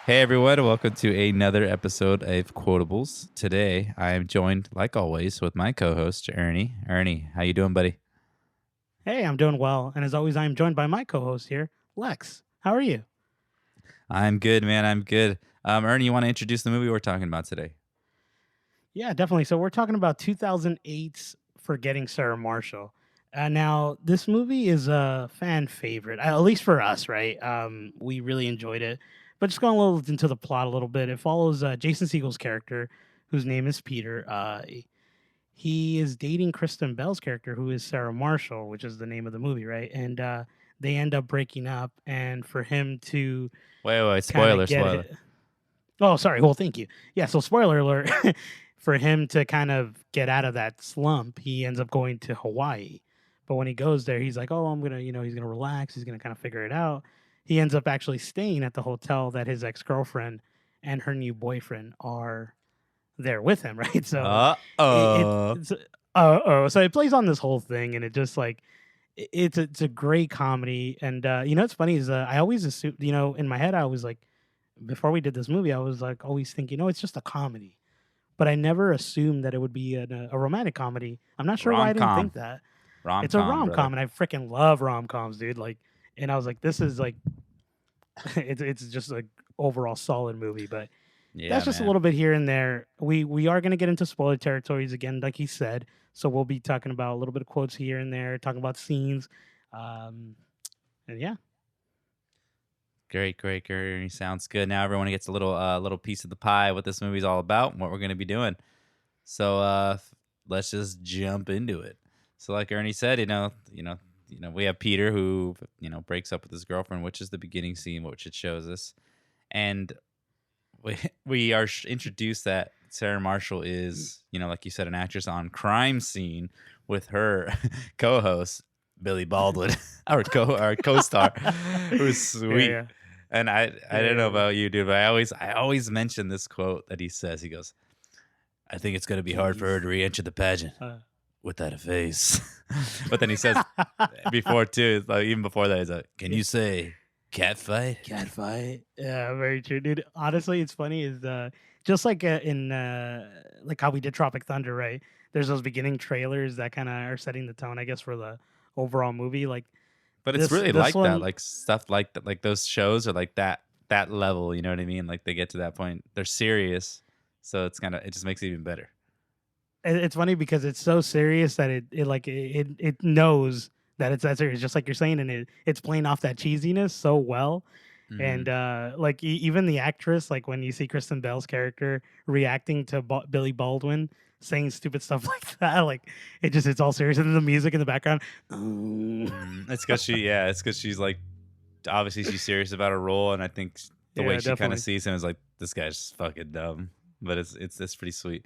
Hey everyone, welcome to another episode of Quotables. Today I am joined, like always, with my co-host Ernie. Ernie, how you doing, buddy? Hey, I'm doing well. And as always, I am joined by my co host here, Lex. How are you? I'm good, man. I'm good. Ernie, you want to introduce the movie we're talking about today? Yeah, definitely. So, we're talking about 2008's Forgetting Sarah Marshall. Now, this movie is a fan favorite, at least for us, right? We really enjoyed it. But just going a little into the plot a little bit, it follows Jason Segel's character, whose name is Peter. He is dating Kristen Bell's character, who is Sarah Marshall, which is the name of the movie, right? And they end up breaking up. And for him to Wait, kind of spoiler, get spoiler. it. Oh, sorry. Well, thank you. Yeah. So, spoiler alert: for him to kind of get out of that slump, he ends up going to Hawaii. But when he goes there, he's like, "Oh, I'm gonna, he's gonna relax. He's gonna kind of figure it out." He ends up actually staying at the hotel that his ex girlfriend and her new boyfriend are there with him, right? So, Uh-oh. it's so it plays on this whole thing, and it just like it's a great comedy. And what's funny is I always assume, in my head, I was like, before we did this movie, I was like always thinking, oh, it's just a comedy. But I never assumed that it would be a romantic comedy. I'm not sure why I didn't Rom-com. think that. It's a Rom-com, rom brother. com, and I freaking love rom coms, dude. Like, and I was like, this is like, it's just a overall solid movie. But Yeah, that's just a man. little bit here and there. We are gonna get into spoiler territories again, like he said. So we'll be talking about a little bit of quotes here and there, talking about scenes, um, and yeah. Great, great, great. Ernie. Sounds good. Now everyone gets a little piece of the pie, what this movie's all about, and what we're gonna be doing. So let's just jump into it. So like Ernie said, we have Peter who breaks up with his girlfriend, which is the beginning scene, which it shows us, and we we are introduced that Sarah Marshall is, like you said, an actress on Crime Scene with her co-host Billy Baldwin, our co-star, who's Yeah, sweet. yeah, And I don't know yeah. about you, dude, but I always mention this quote that he says. He goes, I think it's going to be hard for her Jeez. to re-enter the pageant Uh, without a face. But then he says before too, like even before that, he's like, "Can Yeah. you say cat fight?" Cat fight. Yeah, very true, dude. Honestly, it's funny is just like in like how we did Tropic Thunder, right? There's those beginning trailers that kind of are setting the tone, I guess, for the overall movie. Like But it's this really this like that, one, like stuff like that, like those shows are like that level. You know what I mean? Like they get to that point, they're serious, so it just makes it even better. it's funny because it's so serious that it knows that it's that serious, just like you're saying, and it's playing off that cheesiness so well. Hmm. And like even the actress, like when you see Kristen Bell's character reacting to Billy Baldwin saying stupid stuff like that, like it's all serious, and then the music in the background. It's because she's like obviously she's serious about her role, and I think the way Yeah, she kind of definitely. sees him is like this guy's fucking dumb, but it's pretty sweet.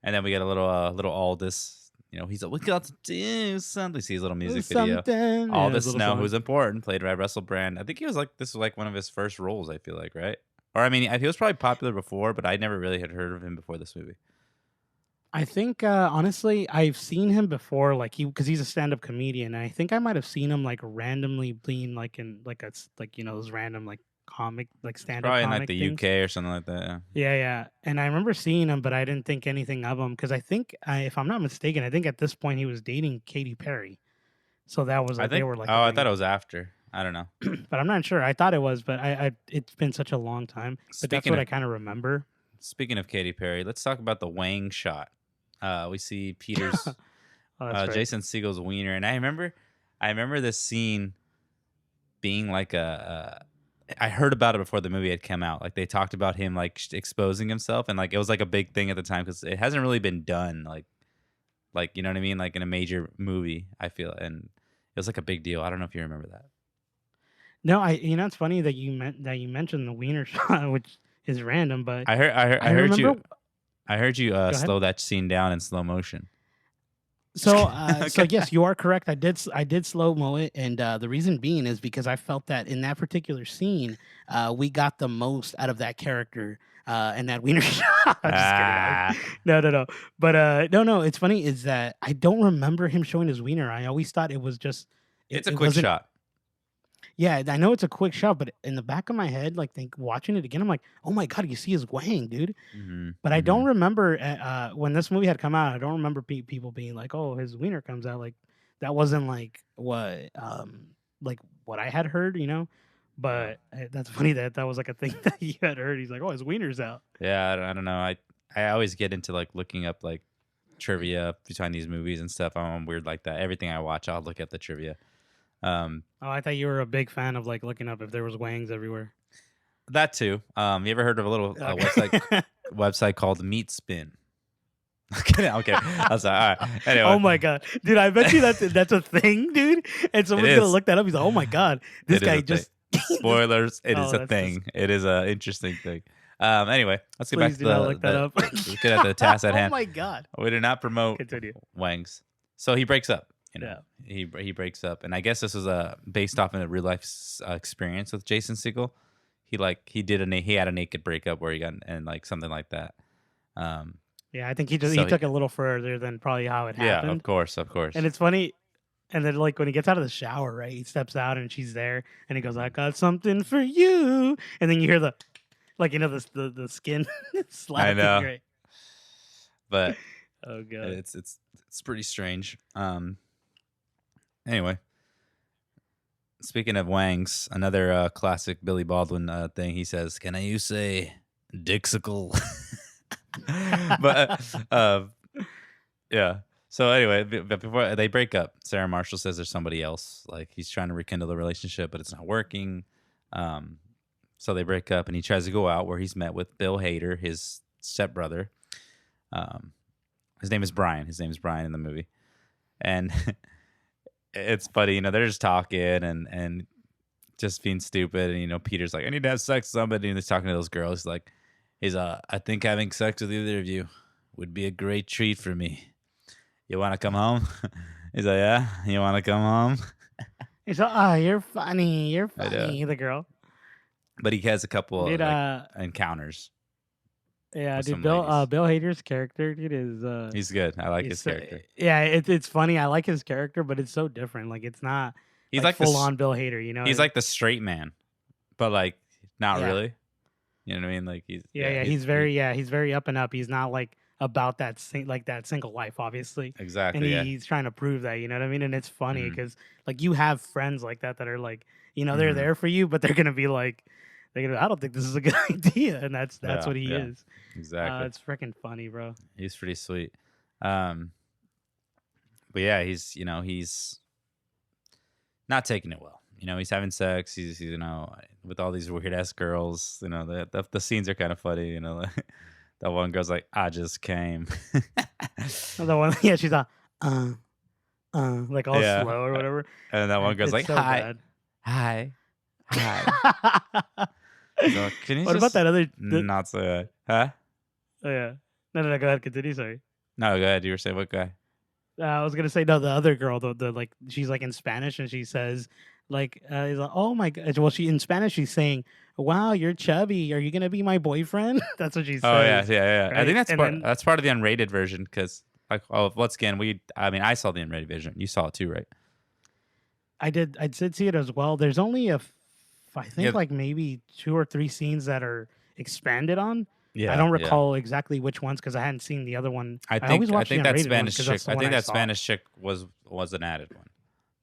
And then we get a little Aldous. He's like, we got to do something. See his little music video. Something, yeah, his Aldous little Snow, song. who's important, played by Russell Brand. I think this was like one of his first roles. I feel like, right? Or I mean, he was probably popular before, but I never really had heard of him before this movie. I think honestly, I've seen him before, like because he's a stand-up comedian. And I think I might have seen him like randomly being like in like like those random like comic like It's stand-up probably in like comic the things. UK or something like that. Yeah. Yeah, yeah. And I remember seeing him, but I didn't think anything of him because I think, if I'm not mistaken, I think at this point he was dating Katy Perry. So that was I like they think. were like Oh, I thought already, it was after. I don't know. but I'm not sure. I thought it was, but I it's been such a long time. But that's Speaking what of I kind of remember. speaking of Katy Perry, let's talk about the Wang shot. We see Peter's Oh, that's right. Jason Segel's wiener, and I remember this scene being like I heard about it before the movie had come out. Like they talked about him like exposing himself, and like it was like a big thing at the time because it hasn't really been done. Like you know what I mean? Like in a major movie, I feel, and it was like a big deal. I don't know if you remember that. No, it's funny that you mentioned the wiener shot, which is random, but I heard I heard I I heard you remember. I heard you Go ahead. slow that scene down in slow motion. Just So, kidding. so Okay. yes, you are correct. I did slow mo it, and the reason being is because I felt that in that particular scene, we got the most out of that character and that wiener shot. I'm just kidding. Ah, No, no, no. But no, no. It's funny is that I don't remember him showing his wiener. I always thought it was just it's a it quick wasn't. shot. Yeah, I know it's a quick shot, but in the back of my head, like think watching it again, I'm like, oh my god, you see his wang, dude. Mhm. But I don't Mhm. remember when this movie had come out. I don't remember people being like, "Oh, his wiener comes out." Like that wasn't like what I had heard, you know. Yeah. But that's funny that that was like a thing that you had heard. He's like, "Oh, his wiener's out." Yeah, I don't know. I always get into like looking up like trivia behind these movies and stuff. I'm weird like that. Everything I watch, I'll look at the trivia. Um, Oh, I thought you were a big fan of like looking up if there was wangs everywhere. that too. You ever heard of a little Okay. website called Meat Spin? Okay, okay. I'm sorry. All right. Anyway, Oh my god, dude! I bet you that's a thing, dude. And it someone's gonna is. look that up. He's like, "Oh my god, this It is guy a thing. just." this, Spoilers. It is oh, a that's just. thing. It is a interesting thing. Anyway, let's get back Please to do not look that up. let's get at the task at Oh hand. my god. We do not promote Continue. wangs. So he breaks up. You know, Yeah. he breaks up, and I guess this was based off in a real life experience with Jason Segel. He had a naked breakup where he got and like something like that. Um, Yeah, I think he so took it a little further than probably how it yeah, of happened. course, of And course. it's funny. And then like when he gets out of the shower, right? He steps out and she's there, and he goes, "I got something for you." And then you hear the like the skin I slapping, know, right? but Oh god. it's pretty strange. Anyway, speaking of wangs, another classic Billy Baldwin thing. He says, "Can I use a dixicle?" but yeah. So anyway, but before they break up, Sarah Marshall says there's somebody else. Like he's trying to rekindle the relationship, but it's not working. Um, so they break up, and he tries to go out where he's met with Bill Hader, his stepbrother. Um, his name is Brian. His name is Brian in the movie, and it's funny. You know, they're just talking and just being stupid. And Peter's like, "I need to have sex with somebody," and he's talking to those girls. I think having sex with either of you would be a great treat for me. You want to come home? He's like, yeah. You want to come home? He's like, "Oh, you're funny. You're I know. funny." The girl, But he has a couple dude. of like encounters Yeah, with dude. some ladies. Bill Hader's character, dude, He's good. I like is his character. yeah. It's funny. I like his character, but it's so different. Like it's not He's like like full this. on Bill Hader. You He's know? like the straight man, but like not Yeah. really. You know what I mean? Like he's Yeah, yeah, he's very up and up. He's not like about like that single life, obviously, and exactly, yeah. he's trying to prove that. You know what I mean? And it's funny Hmm. because like you have friends like that are like, they're Hmm. there for you, but they're gonna be like, I don't think this is a good idea, and that's Yeah, what he yeah, is. exactly. It's freaking funny, bro. He's pretty sweet. Um, but yeah, he's not taking it well. He's having sex. He's with all these weird ass girls. The scenes are kind of funny. That one girl's like, "I just came." The one, yeah, she's like all Yeah, slow or whatever. and that one girl's It's like, so "Hi, bad. hi, hi." He's like, "Can you What about just that other? not say that?" Huh? Oh yeah, no, go ahead, continue. Sorry. No, go ahead. You were saying what guy? I was gonna say no. The other girl, the like, she's like in Spanish, and she says, like, he's like, "Oh my god!" Well, she in Spanish, she's saying, "Wow, you're chubby. Are you gonna be my boyfriend?" That's what she Oh yeah, says, yeah, yeah. I think right? And then that's part of the unrated version because like, oh, once again, I mean, I saw the unrated version. You saw it too, right? I did see it as well. There's only I think Yeah, like maybe 2 or 3 scenes that are expanded on. I yeah, don't yeah. recall exactly which ones because I hadn't seen the other one. I always I watch the think that unrated ones Spanish because chick. that's the I one think I that saw. Spanish chick was an added one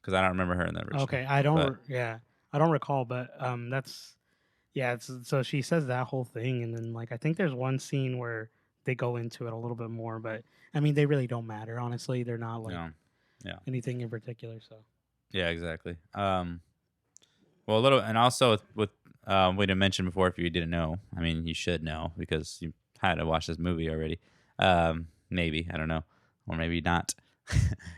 because I don't remember her in that version. Okay, I don't. But Yeah, I don't recall, but that's yeah. So she says that whole thing, and then like I think there's one scene where they go into it a little bit more, but I mean they really don't matter. Honestly, they're not like yeah, yeah, anything in particular. So yeah, exactly. Well, a little, and also we didn't mention before. If you didn't know, I mean, you should know because you had to watch this movie already. Maybe I don't know, or maybe not.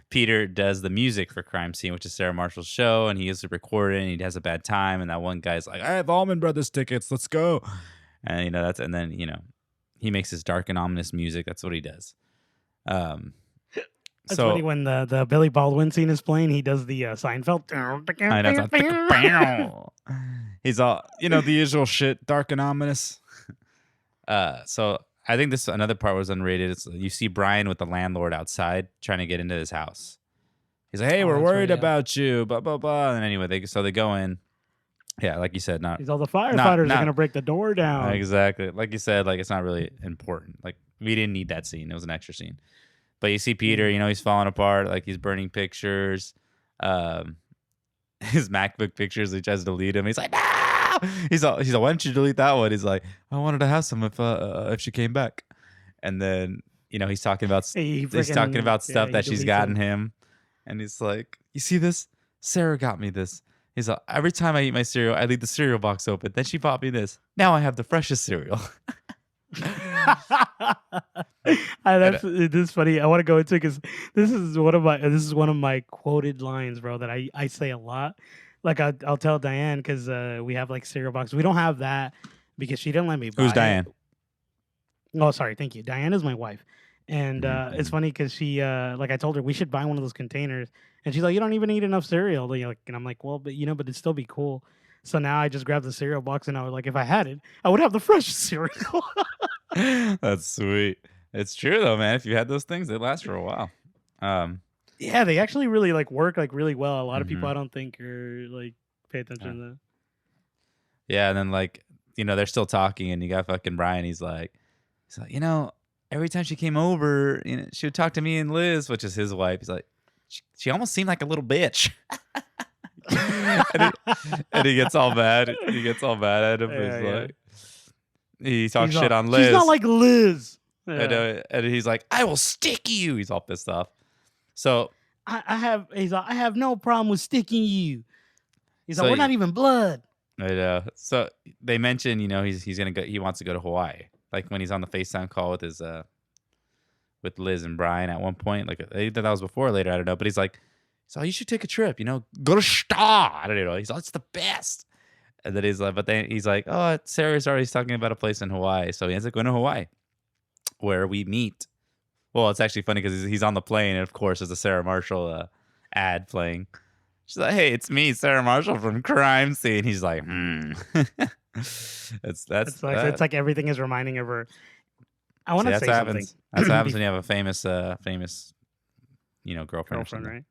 Peter does the music for Crime Scene, which is Sarah Marshall's show, and he is recording. And he has a bad time, and that one guy's like, "I have Allman Brothers tickets. Let's go." And and then he makes his dark and ominous music. That's what he does. Um, it's funny so when the Billy Baldwin scene is playing, he does the Seinfeld. I know it's not. He's all the usual shit, dark and ominous. So I think this another part was unrated. You see Brian with the landlord outside trying to get into his house. He's like, "Hey, Oh, we're that's right. worried Yeah. about you." Blah blah blah. And anyway, they go in. Yeah, like you said, He's all the not firefighters are not gonna break the door down. exactly. Like you said, like it's not really important. Like we didn't need that scene. It was an extra scene. But you see Peter, Mhm. he's falling apart, like he's burning pictures. Um his MacBook pictures, he tries to delete him. He's like, no! He's like, why didn't you delete that one? He's like, I wanted to have some if she came back. And then, He he's talking freaking about yeah, stuff he that she's deletes gotten him. him. And he's like, you see this? Sarah got me this. He's like, every time I eat my cereal, I leave the cereal box open. Then she bought me this. Now I have the freshest cereal. And, That's it is funny. I want to go into because this is one of my quoted lines, bro, that I say a lot. Like I'll tell Diane because we have like cereal box. We don't have that because she didn't let me who's buy it. Diane? Oh, sorry, thank you. Diane is my wife, and it's Mhm. funny because she like I told her we should buy one of those containers, and she's like, you don't even eat enough cereal. Like, and I'm like, well, but but it'd still be cool. So now I just grabbed the cereal box, and I was like, if I had it, I would have the fresh cereal. That's sweet. It's true though, man. If you had those things, they last for a while. Um, Yeah, they actually really like work like really well. A lot of people mhm. I don't think are like pay attention Uh, to that. yeah, and then like, they're still talking, and you got fucking Brian. He's like, every time she came over, she would talk to me and Liz, which is his wife. He's like, she almost seemed like a little bitch. and, he, and he gets all mad. He gets all mad at him. Yeah, He's yeah. like, he talks He's shit all on she's not Liz, like Liz. Yeah. and he's like, I will stick you. He's all pissed off. So, I have no problem with sticking you. He's like, so we're not even blood. I know. So they mention, he's gonna go. He wants to go to Hawaii. Like when he's on the FaceTime call with his with Liz and Brian at one point. Like either that was before or later, I don't know. But he's like, so you should take a trip. Go to Star. I don't know. He's like, it's the best. And then he's like, but then he's like, oh, Sarah's already talking about a place in Hawaii. So he ends up going to Hawaii, where we meet. Well, it's actually funny because he's on the plane, and of course, there's a Sarah Marshall ad playing. She's like, "Hey, it's me, Sarah Marshall from Crime Scene." He's like, "Hmm." That's It's like everything is reminding of her. I want See, to that's say what something. happens. That's what happens when Bef- you have a famous, girlfriend or Girlfriend, something. right?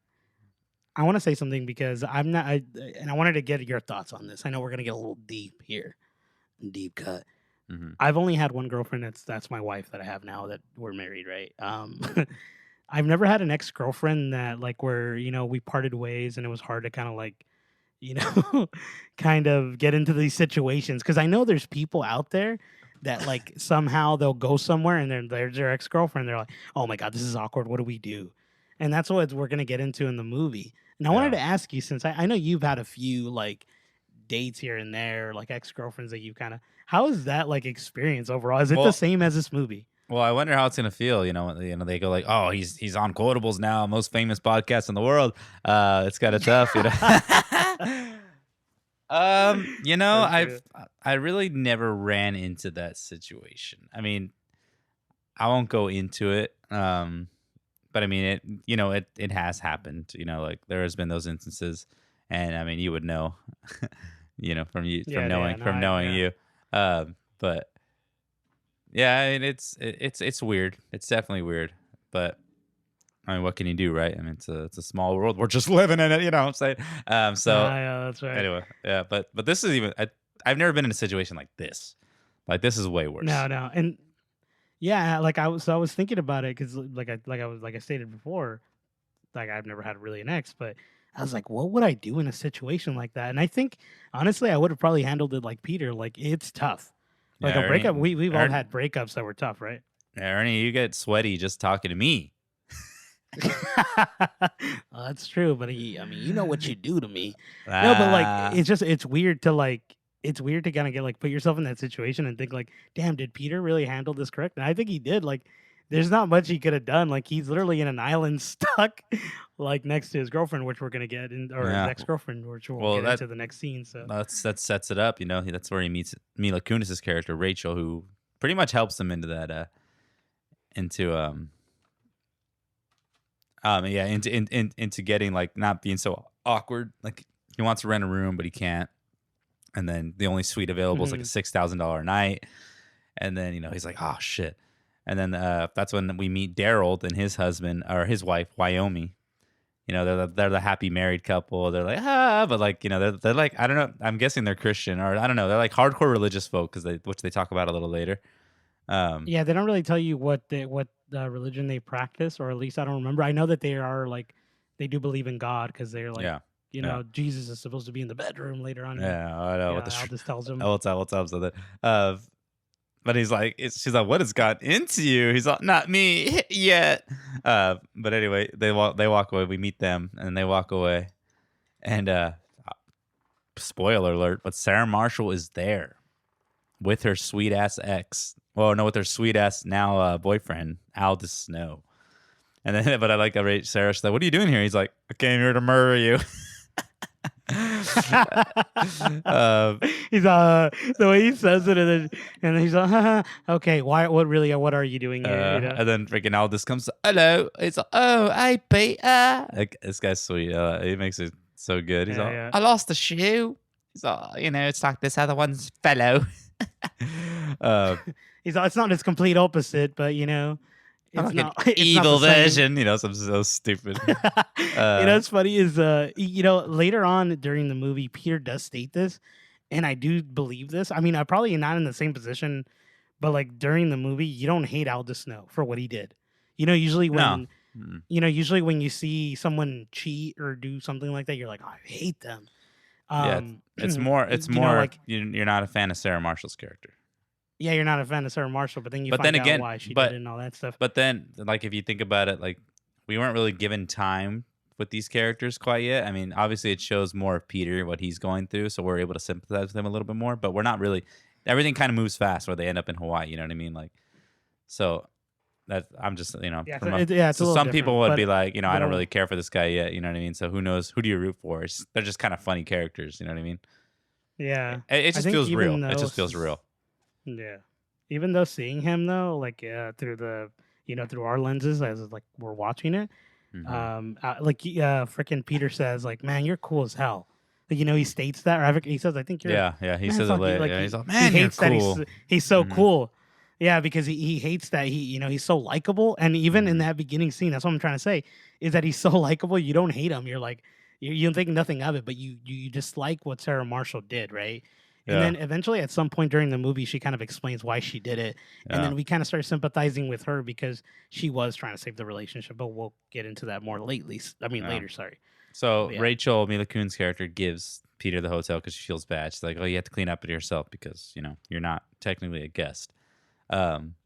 I want to say something because I'm not, and I wanted to get your thoughts on this. I know we're gonna get a little deep here, deep cut. Hmm. I've only had one girlfriend. That's my wife that I have now that we're married, right? I've never had an ex girlfriend that like where we parted ways and it was hard to kind of like you know kind of get into these situations because I know there's people out there that like somehow they'll go somewhere and then there's their ex girlfriend. They're like, oh my god, this is awkward. What do we do? And that's what we're gonna get into in the movie. And I wanted Yeah. to ask you since I know you've had a few like dates here and there, like ex girlfriends that you kind of. How is that like experience overall? Is it the Well, same as this movie? well, I wonder how it's gonna feel. They go like, "Oh, he's on Quotables now, most famous podcast in the world." It's kind of tough. That's true. I really never ran into that situation. I mean, I won't go into it. But I mean, it has happened. Like there has been those instances, and I mean, you would know, from Yeah, yeah, knowing no, I, yeah. you. But yeah, I mean, it's weird. It's definitely weird. But I mean, what can you do, right? I mean, it's a small world. We're just living in it. You know what I'm saying? So Yeah, that's right. anyway, yeah. But this is I've never been in a situation like this. Like this is way worse. No, no, and yeah, like I was thinking about it because like I stated before, like I've never had really an ex, but I was like, what would I do in a situation like that? And I think honestly, I would have probably handled it like Peter. Like it's tough. Like Yeah, a breakup, we've all Ernie, had breakups that were tough, right? Ernie, you get sweaty just talking to me. Well, that's true, but I mean, you know what you do to me. No, but like, Ah, it's weird to like, it's weird to kind of get like put yourself in that situation and think like, damn, did Peter really handle this correct? And I think he did. Like, there's not much he could have done. Like, he's literally in an island stuck, like next to his girlfriend, which we're gonna get in, or his yeah. ex girlfriend, which we'll Well, get into the next scene. So that sets it up. That's where he meets Mila Kunis's character Rachel, who pretty much helps him into that into yeah into getting like not being so awkward. Like he wants to rent a room, but he can't. And then the only suite available is like a mhm. $6,000 a night. And then he's like, oh shit. And then that's when we meet Daryl and his husband or his wife Wyoming. they're the happy married couple. They're like, but like, they're like, I don't know. I'm guessing they're Christian, or I don't know. They're like hardcore religious folk which they talk about a little later. Um, Yeah, they don't really tell you what religion they practice, or at least I don't remember. I know that they are like they do believe in God because they're like, yeah, yeah, Jesus is supposed to be in the bedroom later on. yeah. I know what the Aldous tells him. what's up? So that, but he's like, she's like, what has got into you? He's like, not me yet. But anyway, they walk away. We meet them, and they walk away. And spoiler alert, but Sarah Marshall is there with her sweet ass ex. Well, no, with her sweet ass now boyfriend, Aldous Snow. And then, but I like Sarah. She's like, "What are you doing here?" He's like, "I came here to murder you." uh, He's the way he says it, and then he's like, okay, why? What are you doing here? and then freaking Aldous comes. Hello. He's like, "Oh, hey, Peter." Like, this guy's sweet. He makes it so good. He's like, Yeah. "I lost a shoe." He's like, "It's like this other one's fellow." uh, He's like, it's not his complete opposite, but I'm it's like not an it's evil not the same. version. Something so stupid. What's funny is later on during the movie, Peter does state this, and I do believe this. I mean, I'm probably not in the same position, but like during the movie, you don't hate Aldous Snow for what he did. Usually No. when usually when you see someone cheat or do something like that, you're like, oh, I hate them. Yeah, it's more. It's more like you're not a fan of Sarah Marshall's character. yeah, you're not a fan of Sarah Marshall, but then you But find then out again, why she but did it and all that stuff. but then like if you think about it, like we weren't really given time with these characters quite yet. I mean, obviously it shows more of Peter what he's going through, so we're able to sympathize with him a little bit more. But we're not really. Everything kind of moves fast where they end up in Hawaii. You know what I mean? Like, so that I'm just Yeah, from it's a so little some different, people would but be like, I but don't really care for this guy yet. You know what I mean? So who knows? Who do you root for? They're just kind of funny characters. You know what I mean? yeah, It I just think feels even real. It though just feels real. yeah, even though seeing him though, like through the through our lenses as like we're watching it, Hmm. freaking Peter says like, man, you're cool as hell. Like, he states that, or he says, I think you're, Yeah, yeah. He man, says it fuck you. later. Like Yeah, he's like, he man, you're hates that cool. he's so Hmm. cool. Yeah, because he hates that he's so likable, and even in Hmm. that beginning scene, that's what I'm trying to say, is that he's so likable. You don't hate him. You're like you think nothing of it, but you just like what Sarah Marshall did, right? And Yeah, then eventually, at some point during the movie, she kind of explains why she did it, and yeah, then we kind of start sympathizing with her because she was trying to save the relationship. But we'll get into that more lately. I mean, yeah. later. Sorry. So But yeah. Rachel, Mila Kunis' character, gives Peter the hotel because she feels bad. She's like, "Oh, you have to clean up it yourself because you're not technically a guest." Um,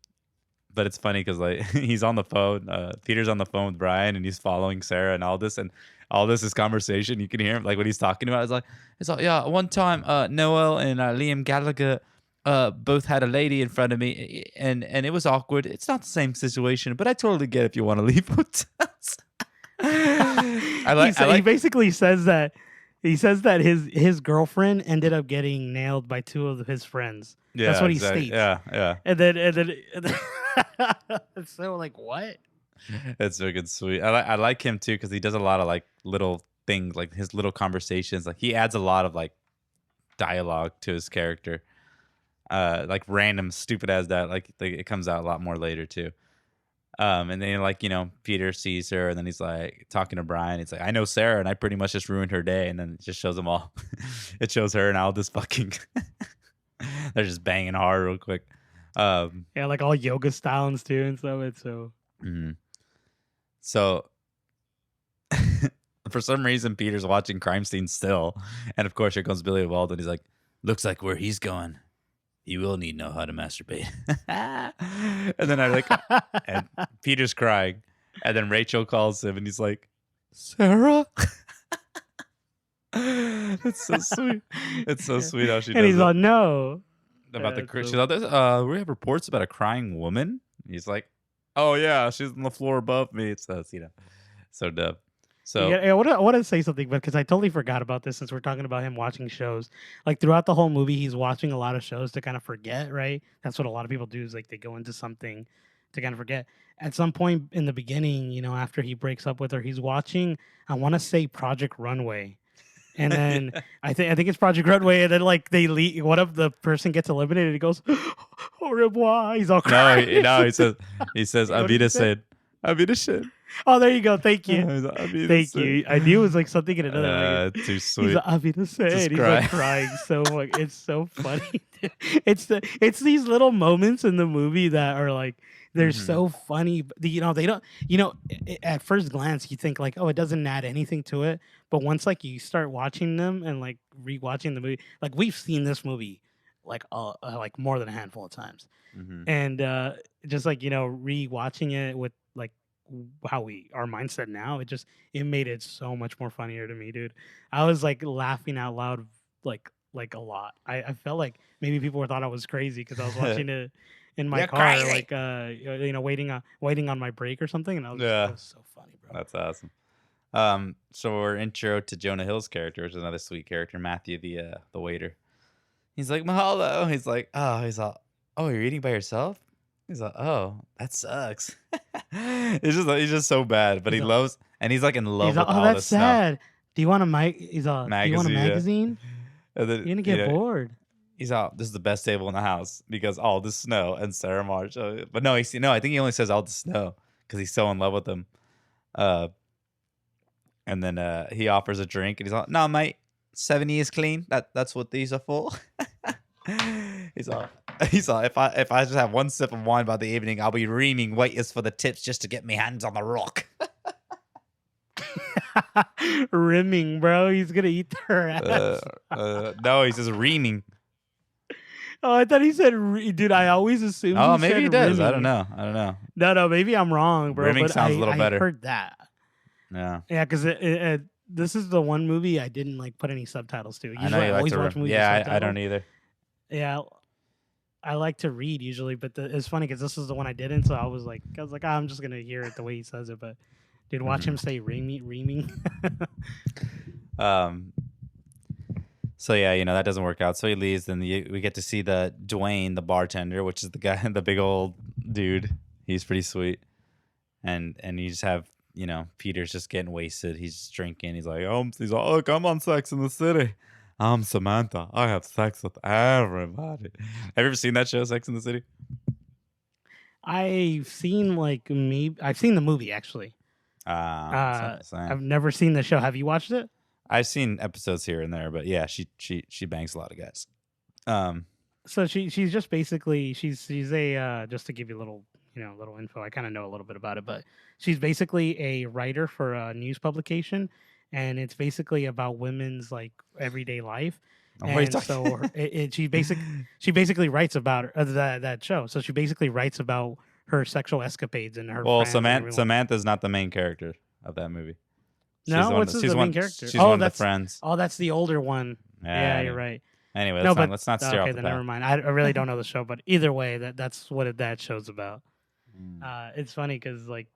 but it's funny because like he's on the phone. Peter's on the phone with Brian, and he's following Sarah and Aldous, and Aldous' conversation. You can hear him like what he's talking about. It's like yeah. One time, Noel and Liam Gallagher. Both had a lady in front of me, and it was awkward. It's not the same situation, but I totally get if you want to leave hotels. I He like basically says that his girlfriend ended up getting nailed by two of his friends. That's yeah, what he exactly. states. Yeah, yeah. And then it's so like what? It's freaking sweet. I like him too because he does a lot of like little things, like his little conversations. Like he adds a lot of like dialogue to his character. Like random stupid as that. Like it comes out a lot more later too. And then like Peter sees her, and then he's like talking to Brian. It's like I know Sarah, and I pretty much just ruined her day. And then it just shows them all. It shows her and Aldous fucking. They're just banging hard real quick. Yeah, like all yoga styles too and stuff. It's so Mhm. So for some reason, Peter's watching crime scenes still, and of course, here comes Billy Walden. He's like, "Looks like where he's going, he will need know how to masturbate." And then I like, and Peter's crying, and then Rachel calls him, and he's like, "Sarah." It's so sweet. It's so sweet how she and does he's it like, no. about the. It's She's so like, we have reports about a crying woman. And he's like, "Oh yeah, she's on the floor above me." It's so dumb. So yeah, I want to say something, but because I totally forgot about this since we're talking about him watching shows. Like throughout the whole movie, he's watching a lot of shows to kind of forget, right? That's what a lot of people do is like they go into something to kind of forget. At some point in the beginning, after he breaks up with her, he's watching, I want to say Project Runway. And then I think it's Project Runway, and then like they leave, one of the person gets eliminated. He goes, "Au revoir." He's all no, crying. no, he says What did he say? Avita said. Oh, there you go. Thank you. I'll be the Thank same. you. I knew it was like something in another language. Too He's sweet. like, I'll be the same. Just He's like cry. crying so much. It's so funny. It's these little moments in the movie that are like they're Hmm. so funny. You know, they don't. You know, at first glance you think like, oh, it doesn't add anything to it. But once like you start watching them and like rewatching the movie, like we've seen this movie like more than a handful of times, Hmm. and just like rewatching it with like how we our mindset now, it made it so much more funnier to me, dude. I was like laughing out loud like a lot. I felt like maybe people thought I was crazy because I was watching it in my You're car, crazy. like waiting on my break or something, and it Yeah, was so funny, bro. that's awesome. So we're intro to Jonah Hill's character, which is another sweet character, Matthew, the waiter. He's like, Mahalo. He's all, oh, you're eating by yourself? He's like, oh, that sucks. He's just so bad, but He's like, and he's like in he's love like, with oh, all the that's snow sad. Do you want a mic? Do you want a magazine. Yeah. magazine? And then, You're gonna get bored. he's out. This is the best table in the house because all the snow and Sarah Marshall. But no, no, I think he only says all the snow because he's so in love with them. Uh, and then he offers a drink and he's like, no, mate, 70 is clean. That's what these are for. he's all, he's all, if I just have one sip of wine by the evening, I'll be reaming waiters for the tips just to get me hands on the rock. Rimming, bro. He's gonna eat their uh, ass. no, he says reaming. Oh, I thought he said, dude. I always assumed Oh, he maybe said he does. I don't rimming. know. I don't know. No, no, maybe I'm wrong, bro. Rimming But sounds a little I better. heard that. Yeah. Yeah, because this is the one movie I didn't like put any subtitles to. I know Usually, I you like always to. watch movies with Yeah, I don't subtitles. either. Yeah, I like to read usually, but it's funny because this is the one I didn't. So I was like, "Ah, I'm just gonna hear it the way he says it. But dude, watch Hmm. him say reaming. Um. So yeah, that doesn't work out. So he leaves. Then we get to see the Dwayne, the bartender, which is the guy, the big old dude. He's pretty sweet. And you just have Peter's just getting wasted. He's just drinking. He's like, look, I'm on Sex in the City. I'm Samantha. I have sex with everybody. Have you ever seen that show, Sex in the City? I've seen I've seen the movie actually. That's what I'm saying. I've never seen the show. Have you watched it? I've seen episodes here and there, but yeah, she bangs a lot of guys. Um, So she's just basically she's a just to give you a little little info. I kind of know a little bit about it, but she's basically a writer for a news publication, and it's basically about women's like everyday life. what are you And talking? so she basically writes about that show. So she basically writes about her sexual escapades and her Well, friends and everyone. Samantha's not the main character of that movie. She's No, the one. what's the main character? She's Oh, one of the friends. that's the older one. Yeah, you're Anyway, right. anyway, No, but let's not steer okay, off the then never path. mind. I really don't know the show, but either way, that's what that show's about. Mm. It's funny because like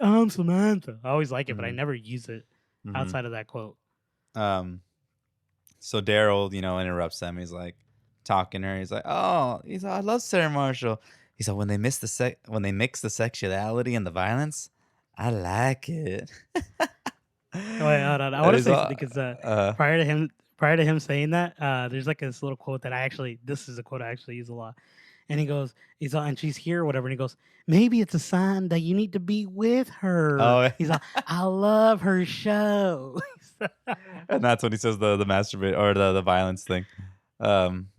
I'm Samantha. I always like it, but I Mhm. never use it Mhm. outside of that quote. Um. So Daryl, interrupts them. He's like talking to her. He's like, "Oh, I love Sarah Marshall." He's like, when they mix the sexuality and the violence, I like it." Oh, wait, hold on. I And want to he's say all, something because uh, prior to him saying that, there's like this little quote that this is a quote I actually use a lot. And he goes, he's all, and she's here or whatever. And he goes, maybe it's a sign that you need to be with her. oh, He's like, I love her show. and that's when he says the masturbate or the violence thing. Um,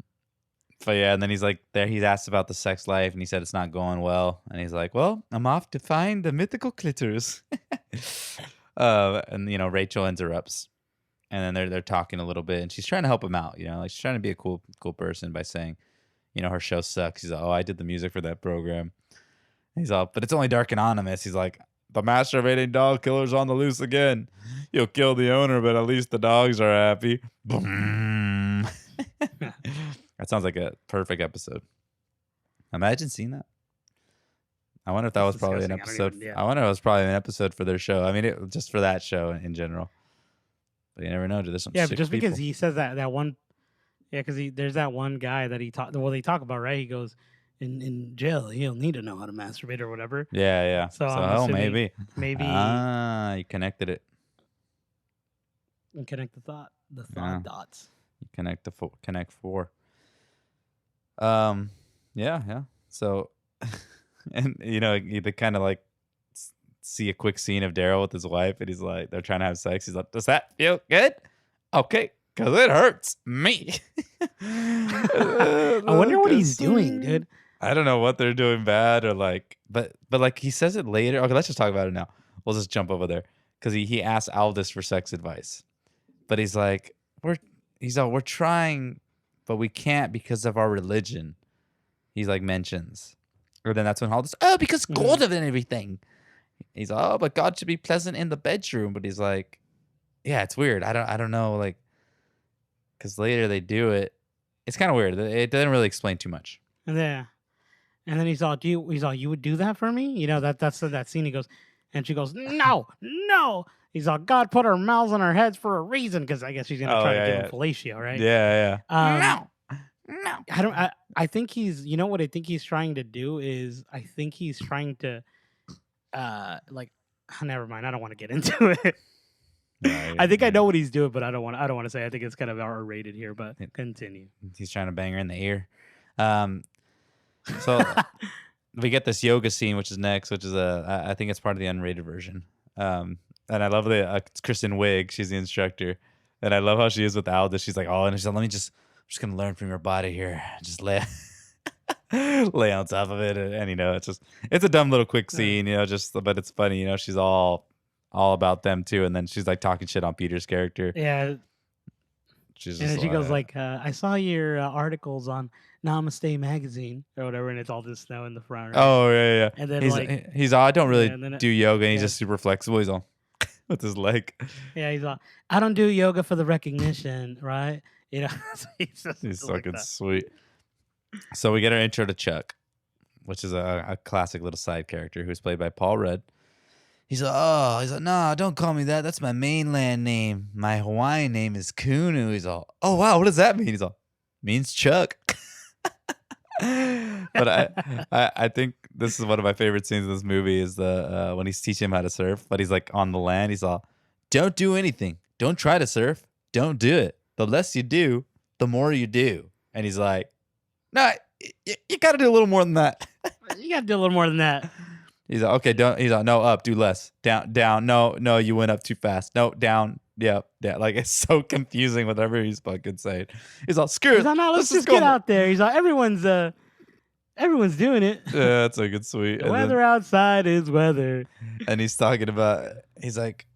but yeah, and then he's like, there. He's asked about the sex life, and he said it's not going well. And he's like, well, I'm off to find the mythical clitoris. And Rachel interrupts, and then they're talking a little bit, and she's trying to help him out. Like she's trying to be a cool person by saying, her show sucks. He's like, oh, I did the music for that program. He's all, but it's only Dark Anonymous. He's like, the masturbating dog killer's on the loose again. You'll kill the owner, but at least the dogs are happy. Boom. That sounds like a perfect episode. Imagine seeing that. I wonder if that That's was probably an disgusting. I don't episode. even, yeah. I wonder if it was probably an episode for their show. I mean, just for that show in general. But you never know. There's some Yeah, but sick just people. because he says that one, yeah, because there's that one guy that they talk about, right? He goes in jail, he'll need to know how to masturbate or whatever. Yeah, yeah. So I'm assuming maybe. maybe You connected it. and connect the Yeah. thought dots. You connect four. Yeah. So, and they kind of like see a quick scene of Daryl with his wife, and he's like, they're trying to have sex. He's like, does that feel good? Okay, because it hurts me. I wonder what he's doing, dude. I don't know what they're doing bad or like, but like he says it later. Okay, let's just talk about it now. We'll just jump over there because he asks Aldous for sex advice, but he's like, we're trying, but we can't because of our religion. He's like mentions, or then that's when Aldous, because God of everything. He's like, oh, but God should be pleasant in the bedroom. But he's like, yeah, it's weird. I don't know, like, because later they do it. It's kind of weird. It doesn't really explain too much. Yeah. And then he's all, you would do that for me? You know, that's that scene. He goes, and she goes, no, no. He's all, God put our mouths on our heads for a reason, because I guess she's gonna try to give him fellatio, right? Yeah, yeah. No. I think he's, you know what I think he's trying to do is, I think he's trying to, never mind. I don't want to get into it. I think I know what he's doing, but I don't want to say. I think it's kind of R-rated here, but continue. He's trying to bang her in the ear. So we get this yoga scene, which is next, which is I think it's part of the unrated version. And I love it's Kristen Wiig. She's the instructor, and I love how she is with Aldous. She's like, and she's like, I'm just gonna learn from your body here. Just lay on top of it, and you know, it's a dumb little quick scene, you know, but it's funny, you know. She's all about them too, and then she's like talking shit on Peter's character. Yeah. And then she goes like, I saw your articles on Namaste magazine or whatever, and it's all just snow in the front. Right? Oh yeah. And then he's all, I don't really do yoga, and he's just super flexible. He's all with his leg. Yeah, he's all, I don't do yoga for the recognition, right? You know, he's fucking sweet. So we get our intro to Chuck, which is a classic little side character who's played by Paul Rudd. He's like, no, don't call me that. That's my mainland name. My Hawaiian name is Kunu. He's all, oh, wow, what does that mean? He's all, means Chuck. But I think this is one of my favorite scenes in this movie is the when he's teaching him how to surf, but he's like on the land. He's all, don't do anything. Don't try to surf. Don't do it. The less you do, the more you do. And he's like, no, you got to do a little more than that. You got to do a little more than that. He's like, okay, don't. He's like, no, up, do less. Down. No, you went up too fast. No, down. Yeah. Like, it's so confusing whatever he's fucking saying. He's all, screw it. He's like, no, let's just get out there. He's like, everyone's doing it. Yeah, that's like it's sweet. The weather outside is weather. And he's talking about, he's like,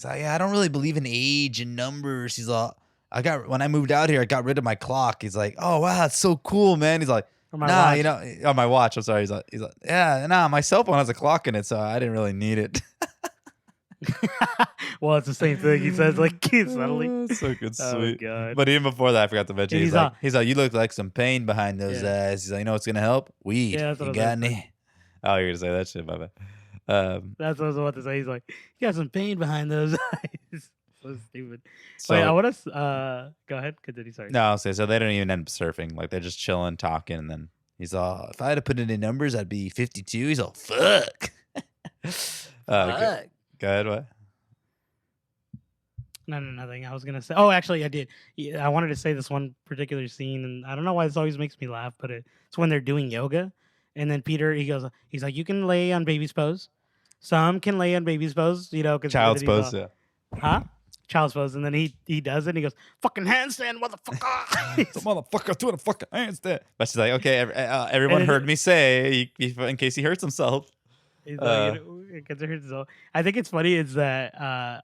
yeah, I don't really believe in age and numbers. He's all, when I moved out here, I got rid of my clock. He's like, oh wow, it's so cool, man. He's like, nah, you know, on my watch. I'm sorry. He's like, yeah, nah, my cell phone has a clock in it, so I didn't really need it. Well, it's the same thing. He says like subtly. So good, sweet. Oh, God. But even before that, I forgot to mention. He's like, you look like some pain behind those eyes. He's like, you know what's gonna help? Weed. Yeah, you got any? Oh, you're gonna say that shit, my bad. That's what I was about to say. He's like, you got some pain behind those eyes. So stupid. So, wait, I want to go ahead. Continue. Sorry. No, I'll say so. They don't even end up surfing. Like they're just chilling, talking, and then he's all, if I had to put it in numbers, I'd be 52. He's all, fuck. Fuck. Go ahead. What? No, nothing. I was gonna say. Oh, actually, I did. Yeah, I wanted to say this one particular scene, and I don't know why this always makes me laugh, but it's when they're doing yoga, and then Peter he's like, you can lay on baby's pose. Some can lay on baby's pose, you know, because child's pose, yeah. Huh? Child's pose, and then he does it. And he goes, "Fucking handstand, motherfucker!" The motherfucker doing a fucking handstand. But she's like, "Okay, everyone heard me say, in case he hurts himself." He's like, I think it's funny is that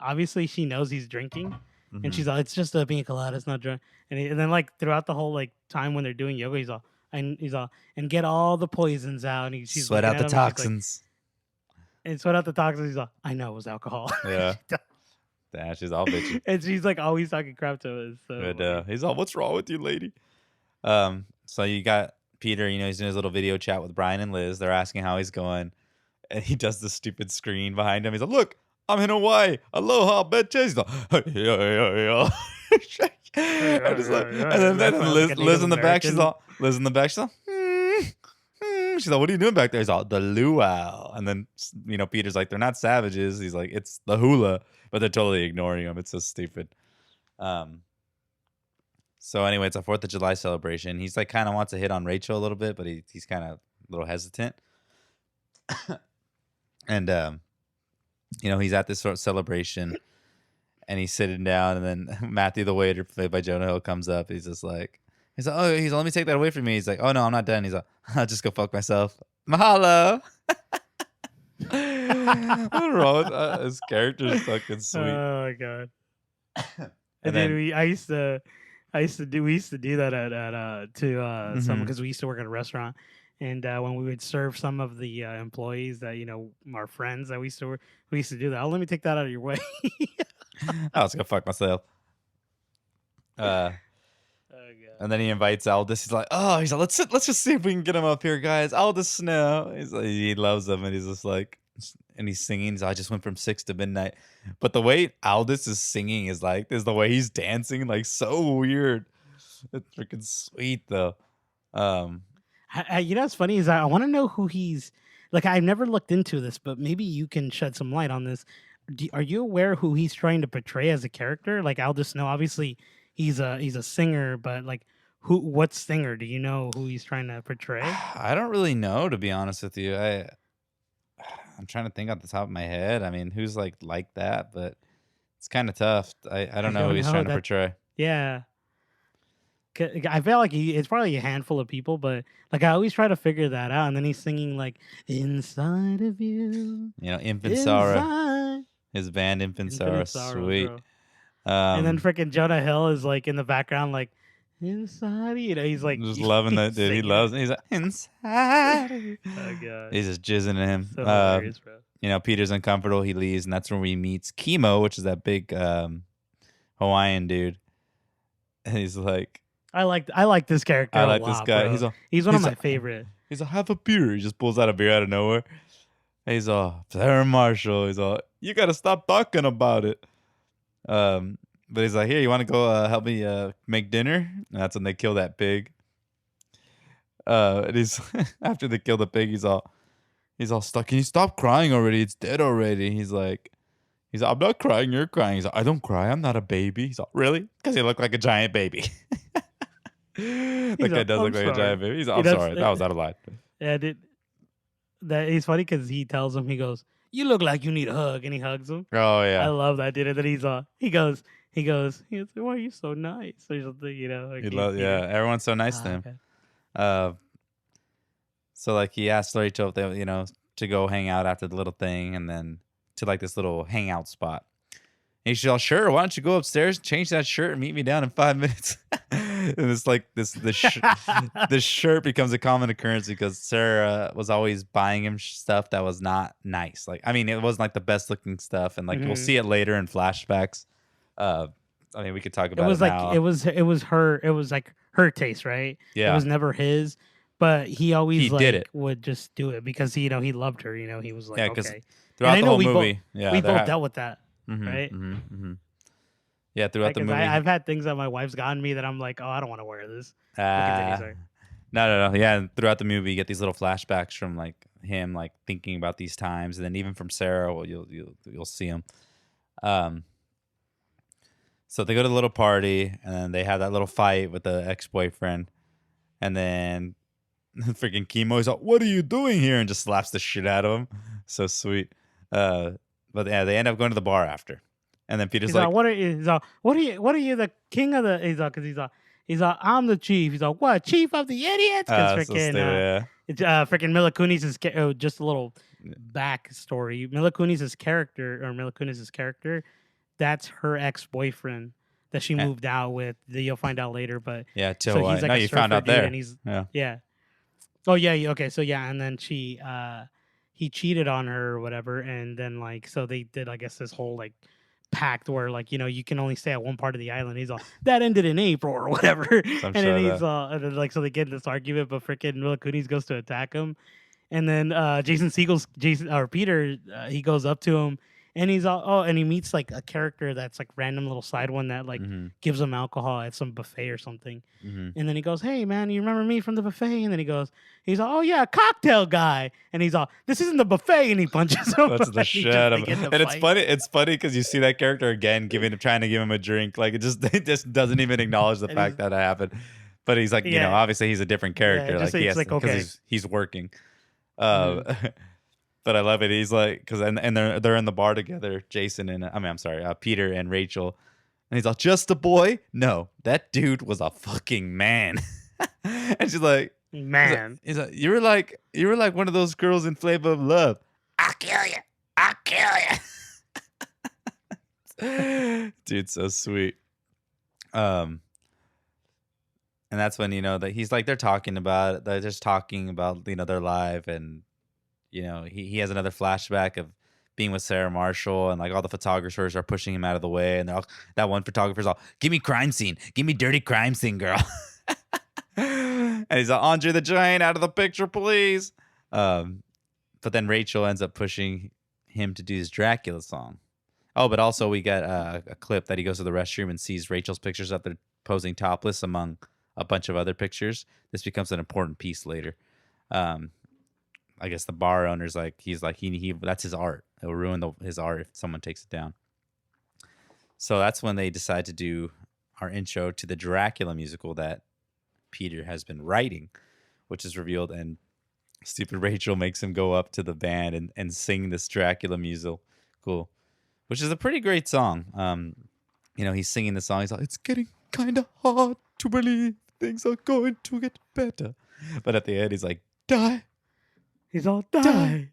obviously she knows he's drinking, and she's like, "It's just a pina colada, it's not drunk." And then like throughout the whole like time when they're doing yoga, he's all, and get all the poisons out, and she's sweat out the toxins, and sweat out the toxins. He's all, I know it was alcohol. Yeah. Yeah, she's all bitchy. And she's like always talking crap to us. So but he's all, what's wrong with you, lady? So you got Peter, you know, he's in his little video chat with Brian and Liz. They're asking how he's going. And he does the stupid screen behind him. He's like, look, I'm in Hawaii. Aloha, bitches. He's like, and then Liz in the back, she's all, she's like, what are you doing back there? He's all, the luau. And then, you know, Peter's like, they're not savages. He's like, it's the hula. But they're totally ignoring him. It's so stupid. So anyway, it's a 4th of July celebration. He's like kind of wants to hit on Rachel a little bit, but he's kind of a little hesitant. And he's at this sort of celebration and he's sitting down, and then Matthew the waiter, played by Jonah Hill, comes up. He's like, let me take that away from me. He's like, oh no, I'm not done. He's like, I'll just go fuck myself. Mahalo. What's wrong with his character is fucking sweet. Oh my god. And Dude, then we used to do that to some, Mhm. because we used to work at a restaurant, and when we would serve some of the employees that our friends that we used to do that. Oh, let me take that out of your way. I was gonna fuck myself. Uh, Oh god. and then he invites Aldous. He's like, let's just see if we can get him up here, guys. Aldous Snow. He's like, he loves him, and he's just like, and he's singing. I just went from 6 to midnight. But the way Aldous is singing is the way he's dancing, like so weird. It's freaking sweet though. Um, What's funny is I want to know who he's like. I've never looked into this, but maybe you can shed some light on this. Are you aware who he's trying to portray as a character? Like Aldous Snow, obviously he's a singer, but like what singer? Do you know who he's trying to portray? I don't really know, to be honest with you. I'm trying to think off the top of my head. I mean, who's like that? But it's kind of tough. I I don't know who don't he's know trying to that. portray. Yeah, I feel like it's probably a handful of people, but like I always try to figure that out. And then he's singing like "Inside of You, Infant Sorrow, Inside." his band Infant Sorrow, Infinite sorrow, sweet. bro. And then Um, freaking Jonah Hill is like in the background, like inside. He's like just loving that dude. He singing it. loves it. He's like inside. of you." Oh god, He's just jizzing in him. so hilarious, bro. Peter's uncomfortable. He leaves, and that's when we meets Chemo, which is that big Hawaiian dude. And he's like, I like this character I a like this lot, guy. bro. He's one of he's my a, favorite. he's a have a beer. He just pulls out a beer out of nowhere. He's all Sarah Marshall. He's all, you gotta stop talking about it. But he's like, here, you want to go help me make dinner? And that's when they kill that pig. And he's after they kill the pig, he's all stuck. Can you stop crying already? It's dead already. He's like, I'm not crying. You're crying. He's like, I don't cry. I'm not a baby. He's like, really? Because he looked like a giant baby. He's That guy like, does I'm look like a sorry. giant baby. He's like, He I'm does. sorry. That was out of line. Yeah, dude, that he's funny because he tells him, he goes, "You look like you need a hug," and he hugs him. Oh I yeah. love that, dude. And then he goes, "Why are you so nice?" Or something, like He he's loves. Yeah. Peter. Everyone's so nice to Ah, him. okay. Uh, so like he asked Rachel if they, to go hang out after the little thing, and then to like this little hangout spot. And she's all, sure, why don't you go upstairs, change that shirt, and meet me down in 5 minutes? And it's like this shirt becomes a common occurrence because Sarah was always buying him stuff that was not nice. Like, I mean, it wasn't like the best looking stuff, and like we'll Mhm. see it later in flashbacks. Uh, I mean, we could talk It about it was like now. it was like her taste, right? It Yeah, was never his, but he he always did like it. would just do it because he loved her. He was like, Yeah, because okay. And throughout I the know whole movie, yeah, we there. both dealt with that, right? Yeah, throughout the Because movie. I've had things that my wife's gotten me that I'm like, oh, I don't want to wear this. But continue, Uh, sorry. no. Yeah, and throughout the movie, you get these little flashbacks from like him, like thinking about these times, and then even from Sarah, well, you'll see him. Um, so they go to the little party, and then they have that little fight with the ex boyfriend, and then freaking Chemo's like, "What are you doing here?" and just slaps the shit out of him. So sweet. Uh, but yeah, they end up going to the bar after, and then Peter's He's like, like, what are you? He's like, what are you, the king of the? He's like, I'm the chief. He's like, what, chief of the idiots? Because so stupid. Yeah. freaking Mila Kunis is just a little backstory. Mila Kunis's character, that's her ex boyfriend that she Eh, moved out with. That you'll find out later. But Yeah, to so Hawaii. he's like No, a you found surfer out dude, there. and he's Yeah. yeah. Oh yeah, okay. So yeah, and then he cheated on her or whatever, and then like so they did, I guess, this whole like pact where like you can only stay at one part of the island. He's all that ended in April or whatever, Some and shit then like he's that. and then, like so they get in this argument, but freaking Mila Kunis goes to attack him, and then Jason or Peter, he goes up to him, and he's all, oh, and he meets like a character that's like random little side one that like Mm-hmm. gives him alcohol at some buffet or something. Mm-hmm. And then he goes, "Hey man, you remember me from the buffet?" And then he's all, "Oh yeah, cocktail guy." And he's all, "This isn't the buffet," and he punches him. That's the And shit out of they get him. in a And it's fight. funny. It's funny because you see that character again, trying to give him a drink. Like it just doesn't even acknowledge the And fact that it happened. But he's like, yeah, obviously he's a different yeah, character. just Like he it's has like because okay. he's working. Mhm. Uh, But I love it. He's like, because and they're in the bar together, Jason and I'm sorry, Peter and Rachel, and he's like, just a boy? No, that dude was a fucking man. And she's like, Man. he's like, you were like one of those girls in Flavor of Love. I'll kill you. I'll kill you. Dude, so sweet. And that's when that he's like they're just talking about their life, and he has another flashback of being with Sarah Marshall, and like all the photographers are pushing him out of the way, and that one photographer's all, give me crime scene, give me dirty crime scene, girl. And he's like, Andre the Giant, out of the picture, please. But then Rachel ends up pushing him to do his Dracula song. Oh, but also we get a clip that he goes to the restroom and sees Rachel's pictures up there posing topless among a bunch of other pictures. This becomes an important piece later. I guess the bar owner's like, he's like, he that's his art. It'll ruin his art if someone takes it down. So that's when they decide to do our intro to the Dracula musical that Peter has been writing, which is revealed, and stupid Rachel makes him go up to the band and sing this Dracula musical. Cool. Which is a pretty great song. He's singing the song. He's like, it's getting kind of hard to believe things are going to get better. But at the end, he's like, die. He's all, die.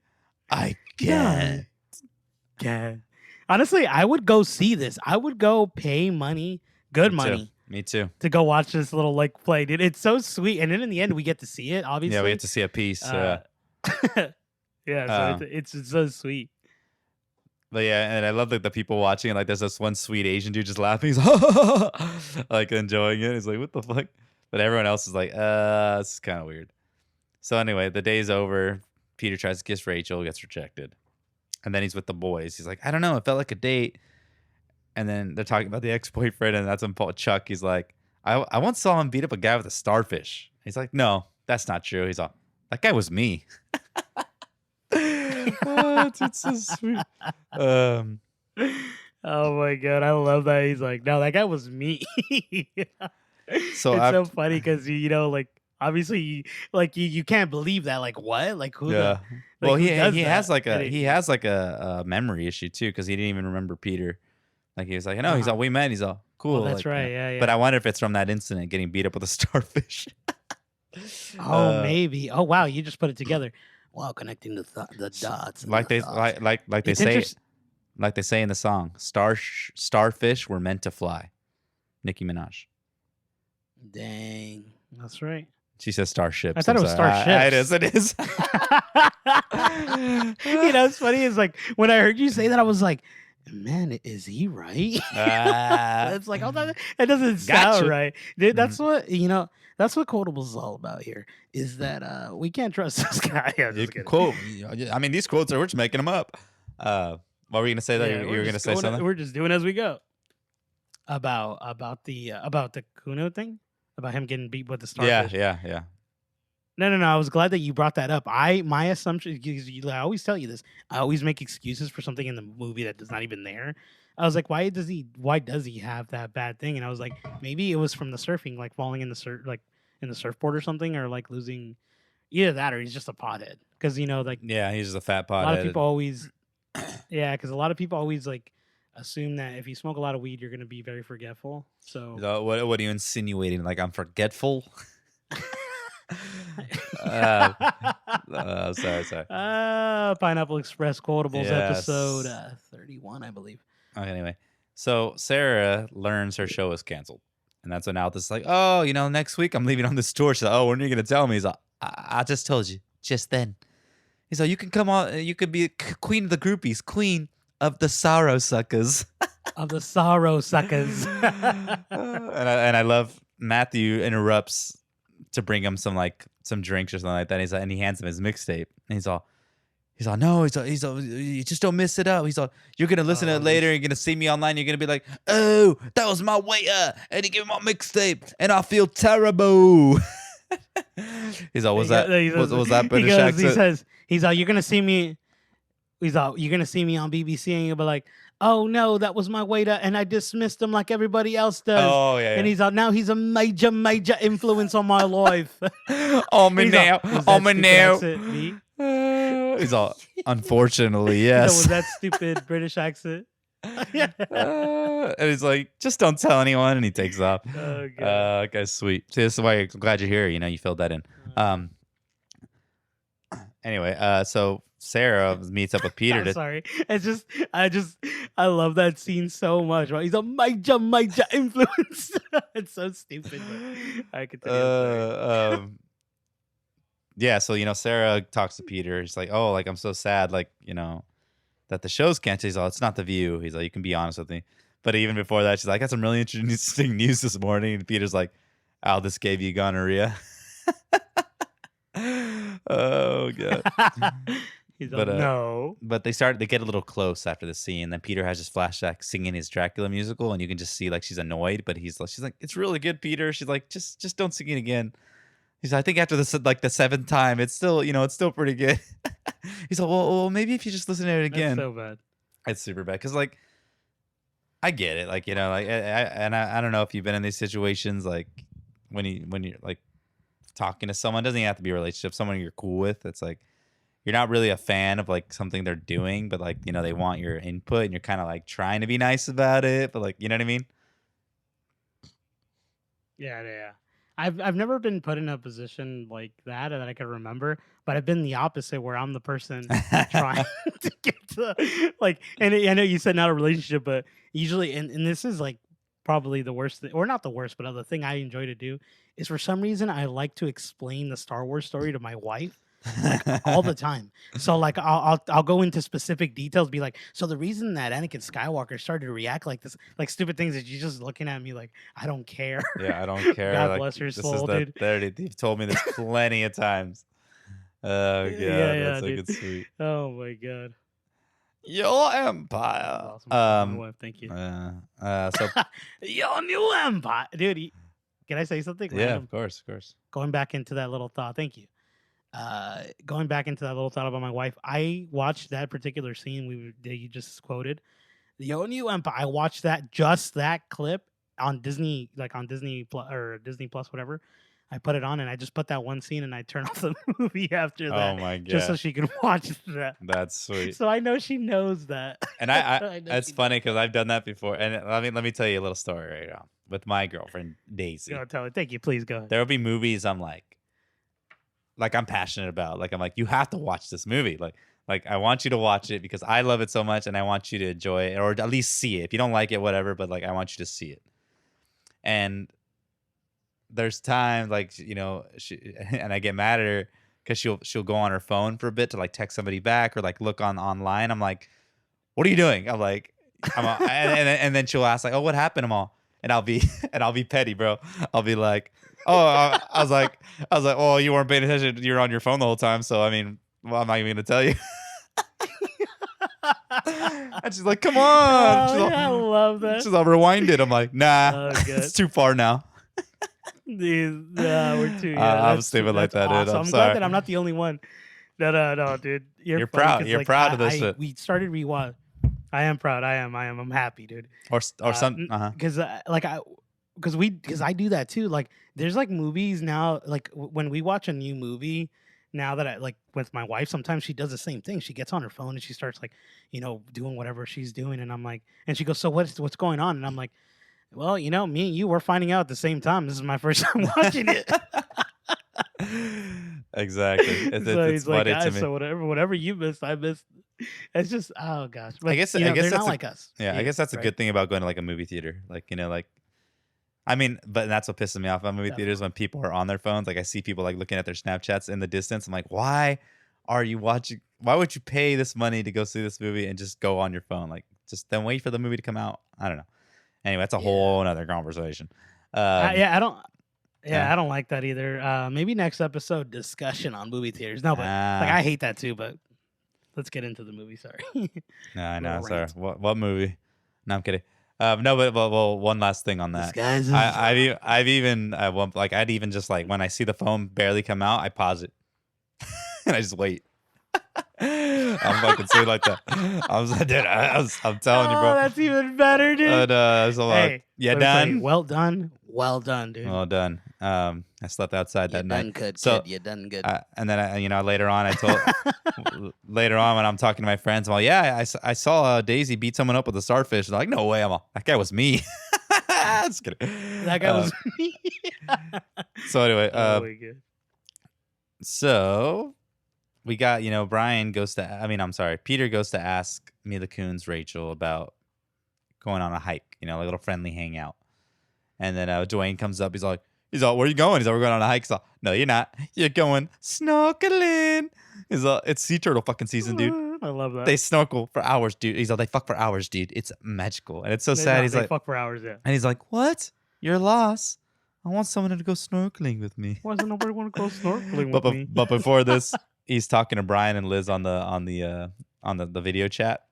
I can't. Yeah. Honestly, I would go see this. I would go pay money, good money. Me too. To go watch this little like play, dude. It's so sweet. And then in the end, we get to see it, obviously. Yeah, we get to see a piece. Yeah, so it's so sweet. But yeah, and I love like the people watching it. Like there's this one sweet Asian dude just laughing. He's like enjoying it. He's like, what the fuck? But everyone else is like, this is kind of weird. So anyway, the day's over. Peter tries to kiss Rachel, gets rejected. And then he's with the boys. He's like, I don't know, it felt like a date. And then they're talking about the ex-boyfriend, and that's when Chuck, he's like, I once saw him beat up a guy with a starfish. He's like, no, that's not true. He's like, that guy was me. It's so sweet. Oh my god, I love that. He's like, no, that guy was me. So it's so funny because like obviously you can't believe that. Like what? Like who? Yeah. Well, he has like a memory issue too, because he didn't even remember Peter. Like he was like, no, he's all, we met. He's all cool. Oh, that's right. Yeah. But I wonder if it's from that incident, getting beat up with a starfish. Maybe. Oh wow, you just put it together. Wow, connecting the dots. Like they say in the song, starfish were meant to fly. Nicki Minaj. Dang, that's right. She says starships. I thought it was starships. It is. It's funny. It's like when I heard you say that, I was like, man, is he right? It's like, oh, that doesn't sound right. Dude, that's what that's what Quotables is all about here. Is that we can't trust this guy. Quote. I mean, these quotes we're just making them up. What were you gonna say? That you were gonna say something? We're just doing as we go. About the Kuno thing, about him getting beat with the starfish. Yeah. No. I was glad that you brought that up. My assumption, I always tell you this. I always make excuses for something in the movie that is not even there. I was like, why does he have that bad thing? And I was like, maybe it was from the surfing, like falling in the surfboard or something, or like losing either that, or he's just a pothead. Because he's just a fat pothead. A lot of people always, because a lot of people always like assume that if you smoke a lot of weed, you're gonna be very forgetful. So what are you insinuating? Like I'm forgetful? Sorry. Pineapple Express Quotables episode 31, I believe. Okay, anyway, so Sarah learns her show is canceled, and that's when Altus is like, oh, next week I'm leaving on this tour. She's like, oh, when are you gonna tell me? He's like, I just told you just then. He's like, you can come on, you could be queen of the groupies, queen of the sorrow suckers. Of the sorrow suckers. And I love Matthew interrupts to bring him some drinks or something like that. And he hands him his mixtape, and he's all, no, he's all, you just don't miss it up. He's all, you're gonna listen to it later. You're gonna see me online. You're gonna be like, oh, that was my waiter, and he gave me my mixtape, and I feel terrible. He's all, was that British accent? He's all, you're gonna see me. He's all, you're gonna see me on BBC, and you'll be like, oh no, that was my waiter, and I dismissed him like everybody else does. Oh yeah. And he's like, now he's a major influence on my life. Oh my now. He's all, unfortunately, You know, with yes. that stupid British accent. Yeah. And he's like, just don't tell anyone. And he takes off. Oh god. That guy's sweet. See, this is why I'm glad you're here. You know, you filled that in. Uh, Um, anyway, so Sarah meets up with Peter I'm to. sorry. I love that scene so much. Right? He's a major influence. It's so stupid. But I continue. I'm sorry. Yeah, so Sarah talks to Peter. She's like, "Oh, like I'm so sad, like that the show's canceled." He's all, "It's not the View." He's like, "You can be honest with me." But even before that, she's like, "I got some really interesting news this morning." And Peter's like, "Al, this gave you gonorrhea." Oh god. He's But like, no. but they get a little close after the scene. Then Peter has this flashback singing his Dracula musical, and you can just see like she's annoyed, but she's like, "It's really good, Peter." She's like, "Just don't sing it again." He's like, "I think after this, like the seventh time, it's still it's still pretty good." He's like, "Well, maybe if you just listen to it That's again." so bad. It's super bad because like I get it, like like I don't know if you've been in these situations, like when you're like talking to someone, doesn't even have to be a relationship, someone you're cool with. It's like you're not really a fan of like something they're doing, but like they want your input, and you're kind of like trying to be nice about it, but like you know what I mean? Yeah, yeah, yeah. I've never been put in a position like that I can remember, but I've been the opposite where I'm the person trying to get to like, and I know you said not a relationship, but usually, and this is like probably the worst, or not the worst, but the thing I enjoy to do is for some reason I like to explain the Star Wars story to my wife like all the time. So like I'll go into specific details, be like, so the reason that Anakin Skywalker started to react like this, like stupid things, that you're just looking at me like I don't care. Yeah, I don't care. God Like bless her this is soul, dude. you've told me this plenty of times. Oh Yeah, god, yeah, that's so dude. good, sweet. Oh my god, Your that was empire. awesome. My wife, thank you. So Your new empire, dude. Can I say something yeah, random? of course, of course. Going back into that little thought, thank you. Going back into that little thought about my wife, I watched that particular scene that you just quoted, the new empire. I watched that clip on Disney, like on Disney Plus or Disney Plus, whatever. I put it on and I just put that one scene and I turn off the movie after Oh that, my just so gosh, she can watch that. that's sweet. So I know she knows that. And I I know it's she funny knows. because I've done that before. And let me tell you a little story right now with my girlfriend Daisy. Go tell her. Thank you. Please go ahead. There will be movies I'm like I'm passionate about. Like I'm like, you have to watch this movie. Like I want you to watch it because I love it so much, and I want you to enjoy it, or at least see it. If you don't like it, whatever. But like I want you to see it. And there's times like she and I get mad at her because she'll go on her phone for a bit to like text somebody back or like look online. I'm like, what are you doing? I'm like, and then she'll ask like, oh, what happened? I'm all, and I'll be and I'll be petty, bro. I'll be like, oh, I was like, oh, you weren't paying attention. You're on your phone the whole time. So I mean, well, I'm not even gonna tell you. And she's like, come on. Oh, yeah, I love that. She's all, rewind it. I'm like, nah, Oh, good. it's too far now. We're too. I'm stupid like that, dude. Awesome. I'm I'm sorry. glad that I'm not the only one. No, dude. You're funny proud. 'cause, You're like, proud of this shit. We started rewatch. I am proud. I am. I'm happy, dude. Or some. Because because I do that too. Like there's like movies now. Like when we watch a new movie. Now that I like with my wife, sometimes she does the same thing. She gets on her phone and she starts like, doing whatever she's doing, and I'm like, and she goes, "So what's going on?" And I'm like, "Well, me and you were finding out at the same time. This is my first time watching it." Exactly. It's He's like, funny to "Guys, me. so whatever you missed, I missed." It's just, oh gosh. But, I guess they're that's not like us. yeah. I guess that's a right? good thing about going to like a movie theater. Like like. I mean, but that's what pisses me off about movie theaters when people are on their phones. Like I see people like looking at their Snapchats in the distance. I'm like, why are you watching? Why would you pay this money to go see this movie and just go on your phone? Like just then wait for the movie to come out. I don't know. Anyway, that's a whole other conversation. Yeah, I don't. Yeah, yeah. I don't like that either. Maybe next episode discussion on movie theaters. No, but like I hate that too. But let's get into the movie. Sorry. No, I know. Little Sorry. rant. What movie? No, I'm kidding. No, but well, one last thing on that. This guy's I've even like I'd even just like when I see the phone barely come out, I pause it and I just wait. I'm fucking sweet like that. I'm telling you, bro. That's even better, dude. But so Hey, yeah, let me tell you, done. well done, dude. Well done. I slept outside You that night. done good, So, kid. You done good. and then later on, later on when I'm talking to my friends, I'm like, yeah, I saw Daisy beat someone up with a starfish. They're like, no way. I'm all, that guy was me. Just kidding. That guy was me. So anyway, Oh my god. so we got, Brian goes to, I'm sorry, Peter goes to ask Mila Kunis, Rachel, about going on a hike, like a little friendly hangout. And then Dwayne comes up. He's like, where are you going? He's like, we're going on a hike. He's like, no, you're not. You're going snorkeling. He's like, it's sea turtle fucking season, dude. I love that. They snorkel for hours, dude. He's like, they fuck for hours, dude. It's magical. And it's so They sad. don't, He's they like, fuck for hours, yeah. and he's like, what? You're lost. I want someone to go snorkeling with me. Why doesn't nobody want to go snorkeling with me? But before this, he's talking to Brian and Liz on the video chat,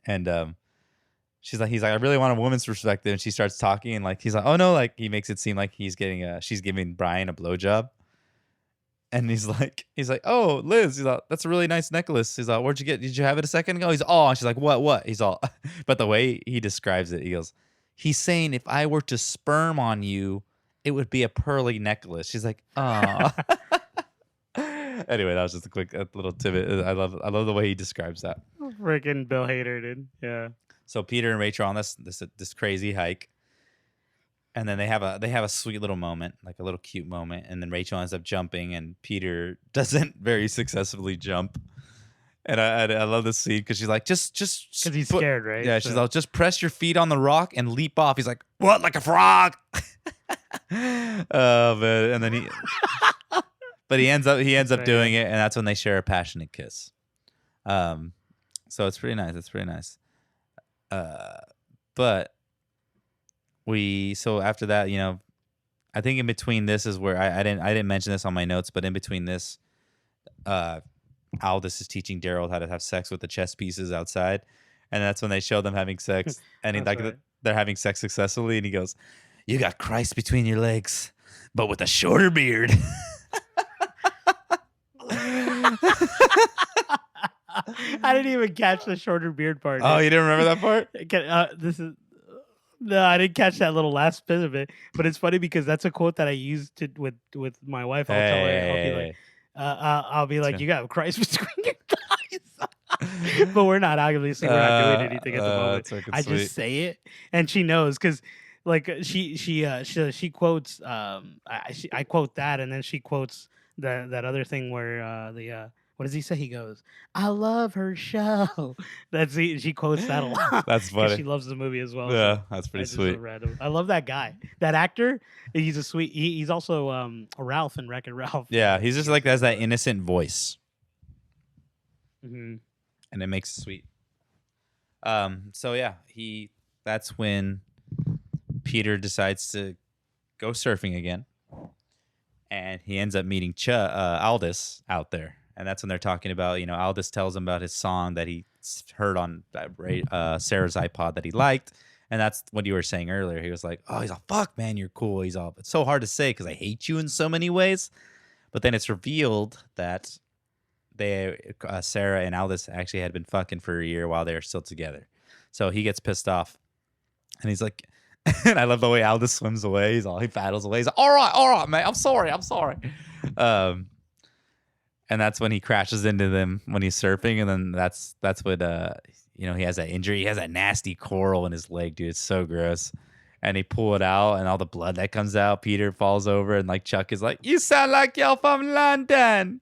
and he's like, I really want a woman's perspective, and she starts talking, and like he's like, oh no, like he makes it seem like she's giving Brian a blowjob, and he's like, oh Liz, he's like, that's a really nice necklace. He's like, did you have it a second ago? He's oh, and she's like, what? He's all, but the way he describes it, he goes, he's saying if I were to sperm on you, it would be a pearly necklace. She's like, oh. Anyway, that was just a quick little tidbit. I love the way he describes that. Freaking Bill Hader, dude. Yeah. So Peter and Rachel are on this crazy hike, and then they have a sweet little moment, like a little cute moment, and then Rachel ends up jumping, and Peter doesn't very successfully jump. And I love this scene because she's like, just because he's scared, right? Yeah, she's like, just press your feet on the rock and leap off. He's like, what, like a frog? Oh man, and then but he ends up doing it, and that's when they share a passionate kiss. So it's pretty nice. It's pretty nice. But so after that, I think in between this is where I didn't mention this on my notes, but in between this, Aldous is teaching Daryl how to have sex with the chess pieces outside, and that's when they show them having sex, and they're having sex successfully, and he goes, "You got Christ between your legs, but with a shorter beard." I didn't even catch the shorter beard part. Oh, you didn't remember that part? No, I didn't catch that little last bit of it. But it's funny because that's a quote that I used with my wife. I'll tell her, I'll be like, you got Christ between your thighs. But we're not, obviously we're not doing anything at the moment. I just say it, and she knows because like she quotes I quote that, and then she quotes that other thing where what does he say? He goes, "I love her show." She quotes that a lot. That's funny. She loves the movie as well. Yeah, so that's pretty sweet. I love that guy, that actor. He's a sweet. He's also a Ralph in Wreck-It Ralph. Yeah, he's just like has that innocent voice, and it makes it sweet. So yeah, that's when Peter decides to go surfing again, and he ends up meeting Aldous out there. And that's when they're talking about, Aldous tells him about his song that he heard on Sarah's iPod that he liked. And that's what you were saying earlier. He was like, oh, he's all, fuck, man, you're cool. He's all, it's so hard to say because I hate you in so many ways. But then it's revealed that Sarah and Aldous actually had been fucking for a year while they were still together. So he gets pissed off. And he's like, and I love the way Aldous swims away. He paddles away. He's like, all right, man. I'm sorry. And that's when he crashes into them when he's surfing, and then that's what he has that injury. He has that nasty coral in his leg, dude. It's so gross. And he pull it out, and all the blood that comes out. Peter falls over, and like Chuck is like, "You sound like you're from London."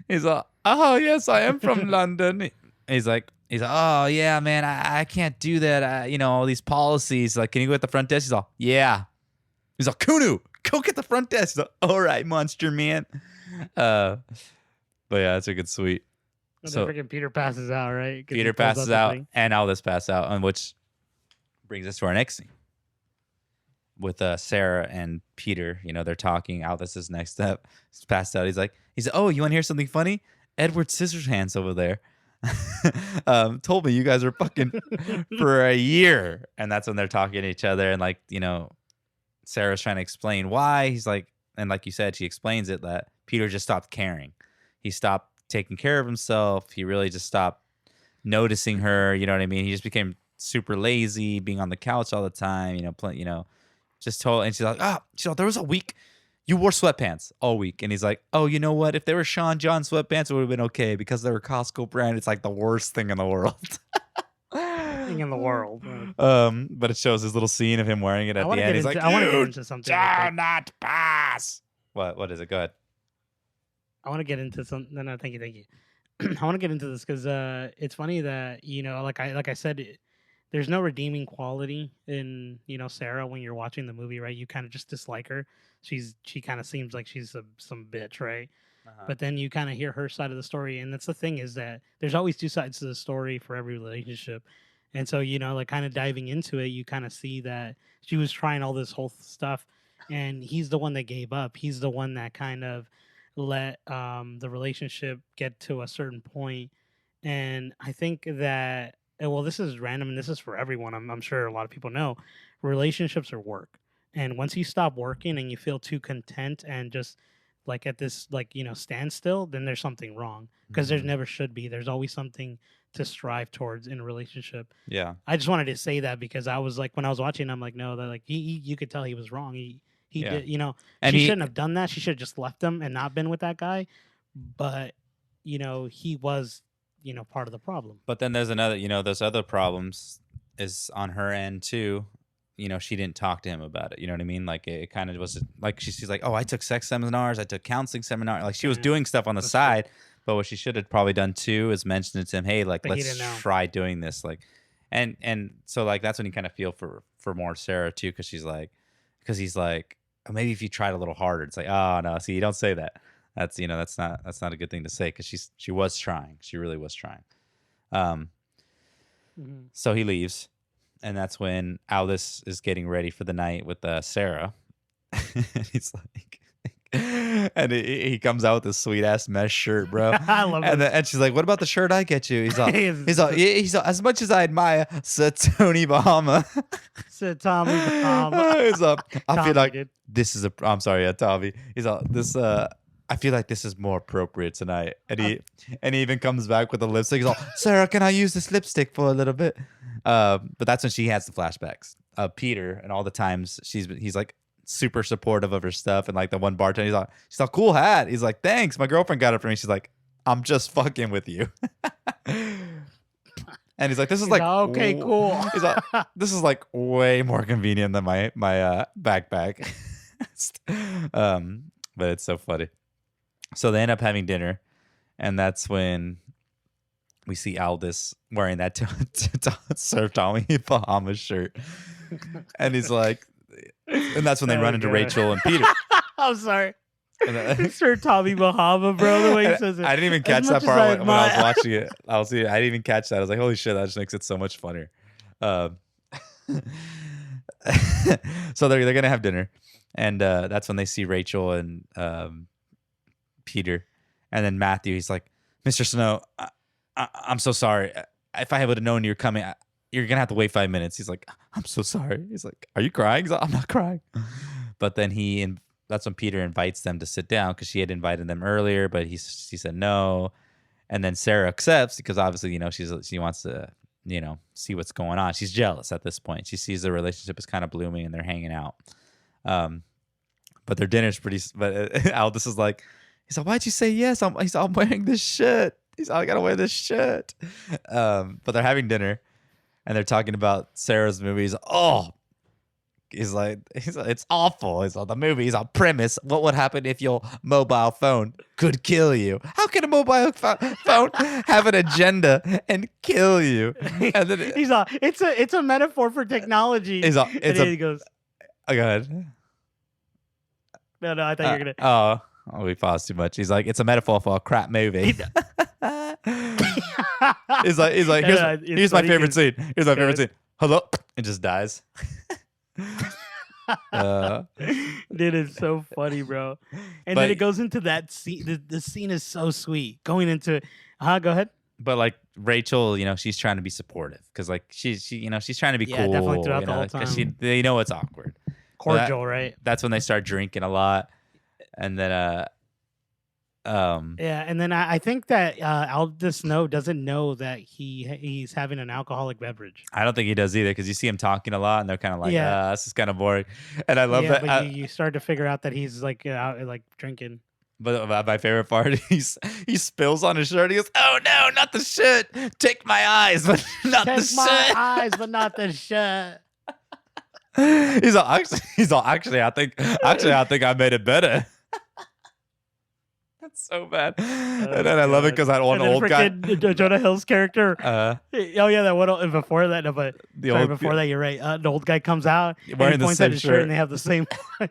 He's like, "Oh yes, I am from London." He's like, "Oh yeah, man, I can't do that. All these policies. Like, can you go at the front desk?" He's like, "Yeah." He's like, "Kunu, go get the front desk." He's like, "All right, monster man." But yeah, that's a good sweet. So freaking Peter passes out, right? Peter passes out, and Aldous passes out, and which brings us to our next scene with Sarah and Peter. They're talking. Aldous is next up. He's passed out. He's like, "Oh, you want to hear something funny? Edward Scissorhands over there told me you guys were fucking for a year." And that's when they're talking to each other, and like Sarah's trying to explain why. He's like, and like you said, she explains it that Peter just stopped caring. He stopped taking care of himself. He really just stopped noticing her. You know what I mean? He just became super lazy, being on the couch all the time. Just told. And she's like, there was a week. you wore sweatpants all week. And he's like, oh, you know what? If they were Sean John sweatpants, it would have been okay because they were Costco brand. It's like the worst thing in the world. Thing in the world. But it shows his little scene of him wearing it I at want the to end. get He's into. like, I want to get you into something do real quick. not pass. What is it? Go ahead. I want to get into something. No, thank you, thank you. I want to get into this because it's funny that like I said, there's no redeeming quality in Sarah when you're watching the movie, right? You kind of just dislike her. She kind of seems like she's some bitch, right? But then you kind of hear her side of the story, and that's the thing is that there's always two sides to the story for every relationship, and so like kind of diving into it, you kind of see that she was trying all this whole stuff, and he's the one that gave up. He's the one that kind of let the relationship get to a certain point, and I think that well, this is random, and this is for everyone. I'm sure a lot of people know relationships are work, and once you stop working and you feel too content and just like at this standstill, then there's something wrong because there's Mhm. never should be. There's always something to strive towards in a relationship. Yeah. I just wanted to say that because I was like when I was watching, I'm like, no, that like you could tell he was wrong. He Yeah. did, And she he shouldn't have done that. She should have just left him and not been with that guy. But he was part of the problem. But then there's another, those other problems is on her end too. She didn't talk to him about it. You know what I mean? Like it kind of was like she's like, oh, I took sex seminars, I took counseling seminars. Like she was Yeah, doing stuff on the that's true. side. But what she should have probably done too is mention it to him. Hey, like But he let's didn't know. try doing this. Like, and so like that's when you kind of feel for more Sarah too, because he's like, oh, maybe if you tried a little harder. It's like, oh no, see, you don't say that. That's that's not a good thing to say because she was trying. She really was trying. Um, Mhm. so he leaves, and that's when Aldous is getting ready for the night with Sarah. And he's like, and he comes out with this sweet ass mesh shirt, bro. I love And it. and she's like, "What about the shirt I get you?" He's all, He's- as much as I admire Sir Tony Bahama. Said Tommy Bahama. He's all, I feel Tommy, like dude. this is a. I'm sorry, yeah, Tommy. He's all this. I feel like this is more appropriate tonight. And he even comes back with a lipstick. He's all, Sarah, can I use this lipstick for a little bit? But that's when she has the flashbacks of Peter and all the times he's like super supportive of her stuff. And like the one bartender, she's all, cool hat. He's like, thanks. My girlfriend got it for me. She's like, I'm just fucking with you. And he's like, this is like, okay, cool. He's like, this is like way more convenient than my backpack. But it's so funny. So they end up having dinner, and that's when we see Aldous wearing that Sir Tommy Bahama shirt, and he's like, and that's when they Oh, run into God. Rachel and Peter. I'm sorry. And then- Sir Tommy Bahama, bro. The way he And says it. I didn't even As catch that much as part I when I was admire- watching it. I didn't even catch that. I was like, holy shit, that just makes it so much funnier. So they're gonna have dinner, and that's when they see Rachel and Peter, and then Matthew. He's like, Mr. Snow, I'm so sorry. If I would have known you were coming, you're gonna have to wait 5 minutes. He's like, I'm so sorry. He's like, are you crying? He's like, I'm not crying. But then that's when Peter invites them to sit down because she had invited them earlier, but he said no. And then Sarah accepts because obviously, she wants to, see what's going on. She's jealous at this point. She sees the relationship is kind of blooming and they're hanging out. But their dinner's but Aldous is like, he's like, why'd you say yes? I'm wearing this shirt. He's all, I gotta wear this shirt. But they're having dinner and they're talking about Sarah's movies. He's like, it's awful. He's on the movie. He's on premise. What would happen if your mobile phone could kill you? How can a mobile phone have an agenda and kill you? And then he's all, it's a metaphor for technology. he's all, And then he goes, oh, go ahead. no, I thought you were gonna. We paused too much. He's like, it's a metaphor for a crap movie. he's like, here's my favorite scene. Here's my favorite scene. Hello, it just dies. Dude, it's so funny, bro. And But- then it goes into that scene. The scene is so sweet. Going into, go ahead. But like Rachel, she's trying to be supportive because like she's trying to be Yeah, cool. definitely throughout the whole Because time. they know it's awkward. Cordial, right? That's when they start drinking a lot, and then Yeah, and then I think that Aldous Snow doesn't know that he's having an alcoholic beverage. I don't think he does either because you see him talking a lot, and they're kind of like, Yeah, this is kind of boring. And I love yeah, that. but you start to figure out that he's like out like drinking. But my favorite part, he spills on his shirt. He goes, "Oh no, not the shirt! Take my eyes, but not the Take my shirt." eyes, but not the shirt. Actually, I think I made it better. That's so bad. And Oh then I love it god! because that one And then old guy, freaking Jonah Hill's character. uh, Oh yeah, that one. Before that, no, but the sorry, old before that, you're right. The old guy comes out and he wearing the points at same his shirt, and shirt. they have the same one.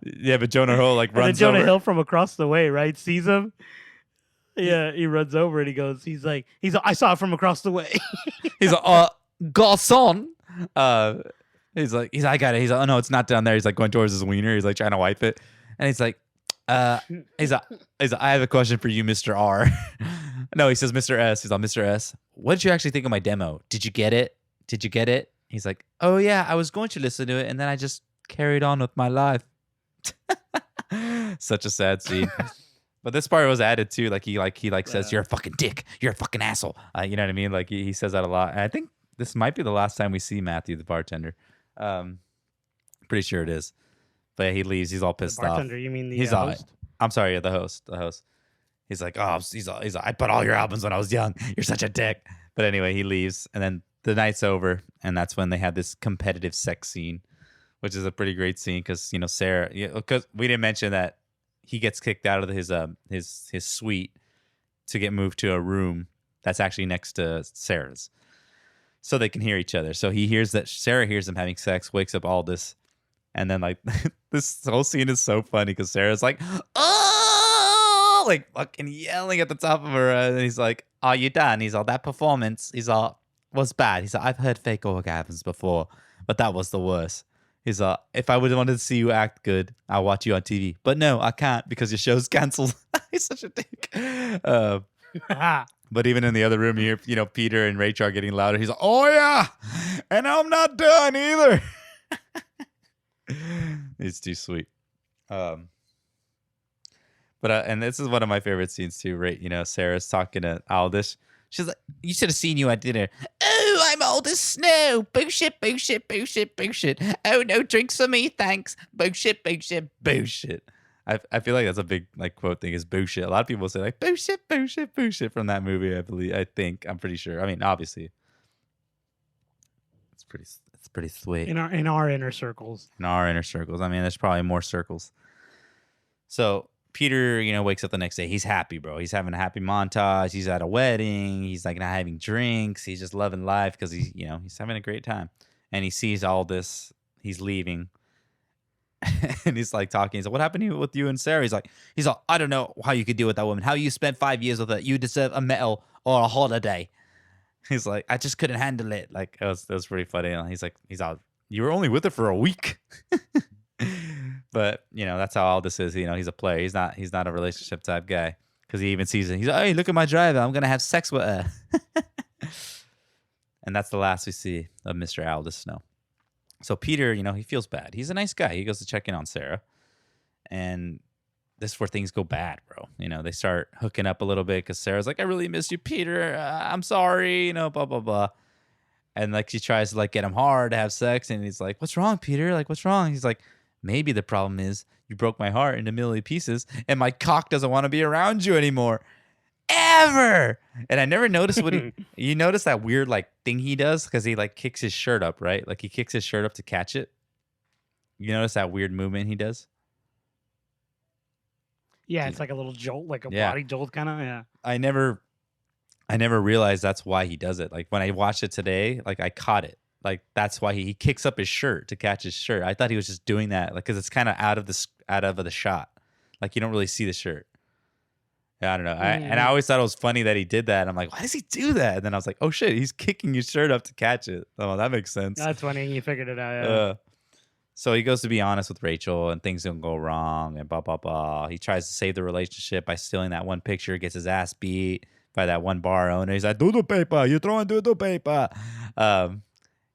Yeah, but Jonah Hill like And then runs Jonah over. Hill from across the way, right, sees him. Yeah, he runs over and he goes, I saw it from across the way. He's like, garçon. Uh, I got it. He's like, oh no, it's not down there. He's like going towards his wiener. He's like trying to wipe it, and he's like, uh, he's like, I have a question for you, Mr. R. No, he says Mr. S. He's like, Mr. S, what did you actually think of my demo? Did you get it? Did you get it? He's like, oh yeah, I was going to listen to it, and then I just carried on with my life. Such a sad scene. But this part was added too. Like he says, "You're a fucking dick. You're a fucking asshole." You know what I mean? Like he says that a lot. And I think this might be the last time we see Matthew, the bartender. Pretty sure it is. But yeah, he leaves. He's all The pissed bartender, off. you mean the He's all. host? I'm sorry, yeah, the host. The host. He's like, oh, he's all, I bought all your albums when I was young. You're such a dick. But anyway, he leaves, and then the night's over, and that's when they have this competitive sex scene, which is a pretty great scene because Sarah. Because we didn't mention that he gets kicked out of his suite to get moved to a room that's actually next to Sarah's, so they can hear each other. So he hears that Sarah hears them having sex, wakes up Aldous, and then like this whole scene is so funny because Sarah's like, oh, like fucking yelling at the top of her head, and he's like, "Are you done?" He's all, "That performance," he's all, "was bad." He's like, "I've heard fake orgasms before, but that was the worst." He's like, "If I would have wanted to see you act good, I'll watch you on TV. But no, I can't because your show's canceled." He's such a dick. But even in the other room, you hear, Peter and Rachel are getting louder. He's like, "Oh yeah, and I'm not done either." It's too sweet. But and this is one of my favorite scenes too, right? Sarah's talking to Aldous. She's like, "You should have seen you at dinner." "Oh, I'm Aldous Snow. Bullshit, bullshit, bullshit, bullshit. Oh, no drinks for me, thanks. Bullshit, bullshit, bullshit." I feel like that's a big like quote thing is bullshit. A lot of people say like bullshit, bullshit, bullshit from that movie. I'm pretty sure. I mean, obviously, it's pretty sweet In our inner circles. in our inner circles. I mean, there's probably more circles. So Peter, wakes up the next day. He's happy, bro. He's having a happy montage. He's at a wedding. He's like not having drinks. He's just loving life because he's having a great time. And he sees all this. He's leaving. And he's like talking. He's like, "What happened with you and Sarah?" He's like, "I don't know how you could deal with that woman. How you spent 5 years with her. You deserve a medal or a holiday." He's like, "I just couldn't handle it." Like it was pretty funny. And he's like, "You were only with her for a week." But that's how all this is. He's a player. He's not a relationship type guy because he even sees it. He's like, "Hey, look at my driver. I'm gonna have sex with her." And that's the last we see of Mr. Aldous Snow. So Peter, he feels bad. He's a nice guy. He goes to check in on Sarah, and this is where things go bad, bro. They start hooking up a little bit because Sarah's like, "I really miss you, Peter. I'm sorry," blah blah blah. And like she tries to like get him hard to have sex, and he's like, "What's wrong, Peter? Like, what's wrong?" He's like, "Maybe the problem is you broke my heart into a million pieces, and my cock doesn't want to be around you anymore." Ever. And I never noticed you notice that weird like thing he does because he like kicks his shirt up, right? Like he kicks his shirt up to catch it. You notice that weird movement he does? Yeah, it's like a little jolt, like a Yeah. body jolt kind of. Yeah. I never realized that's why he does it. Like when I watched it today, like I caught it. Like that's why he kicks up his shirt to catch his shirt. I thought he was just doing that like because it's kind of out of the shot. Like you don't really see the shirt. I don't know. And I always thought it was funny that he did that. I'm like, why does he do that? And then I was like, oh shit, he's kicking his shirt up to catch it. Oh, that makes sense. That's funny. You figured it out. Yeah. So he goes to be honest with Rachel, and things don't go wrong, and blah blah blah. He tries to save the relationship by stealing that one picture, gets his ass beat by that one bar owner. He's like, "Doodle paper, you're throwing doodle paper."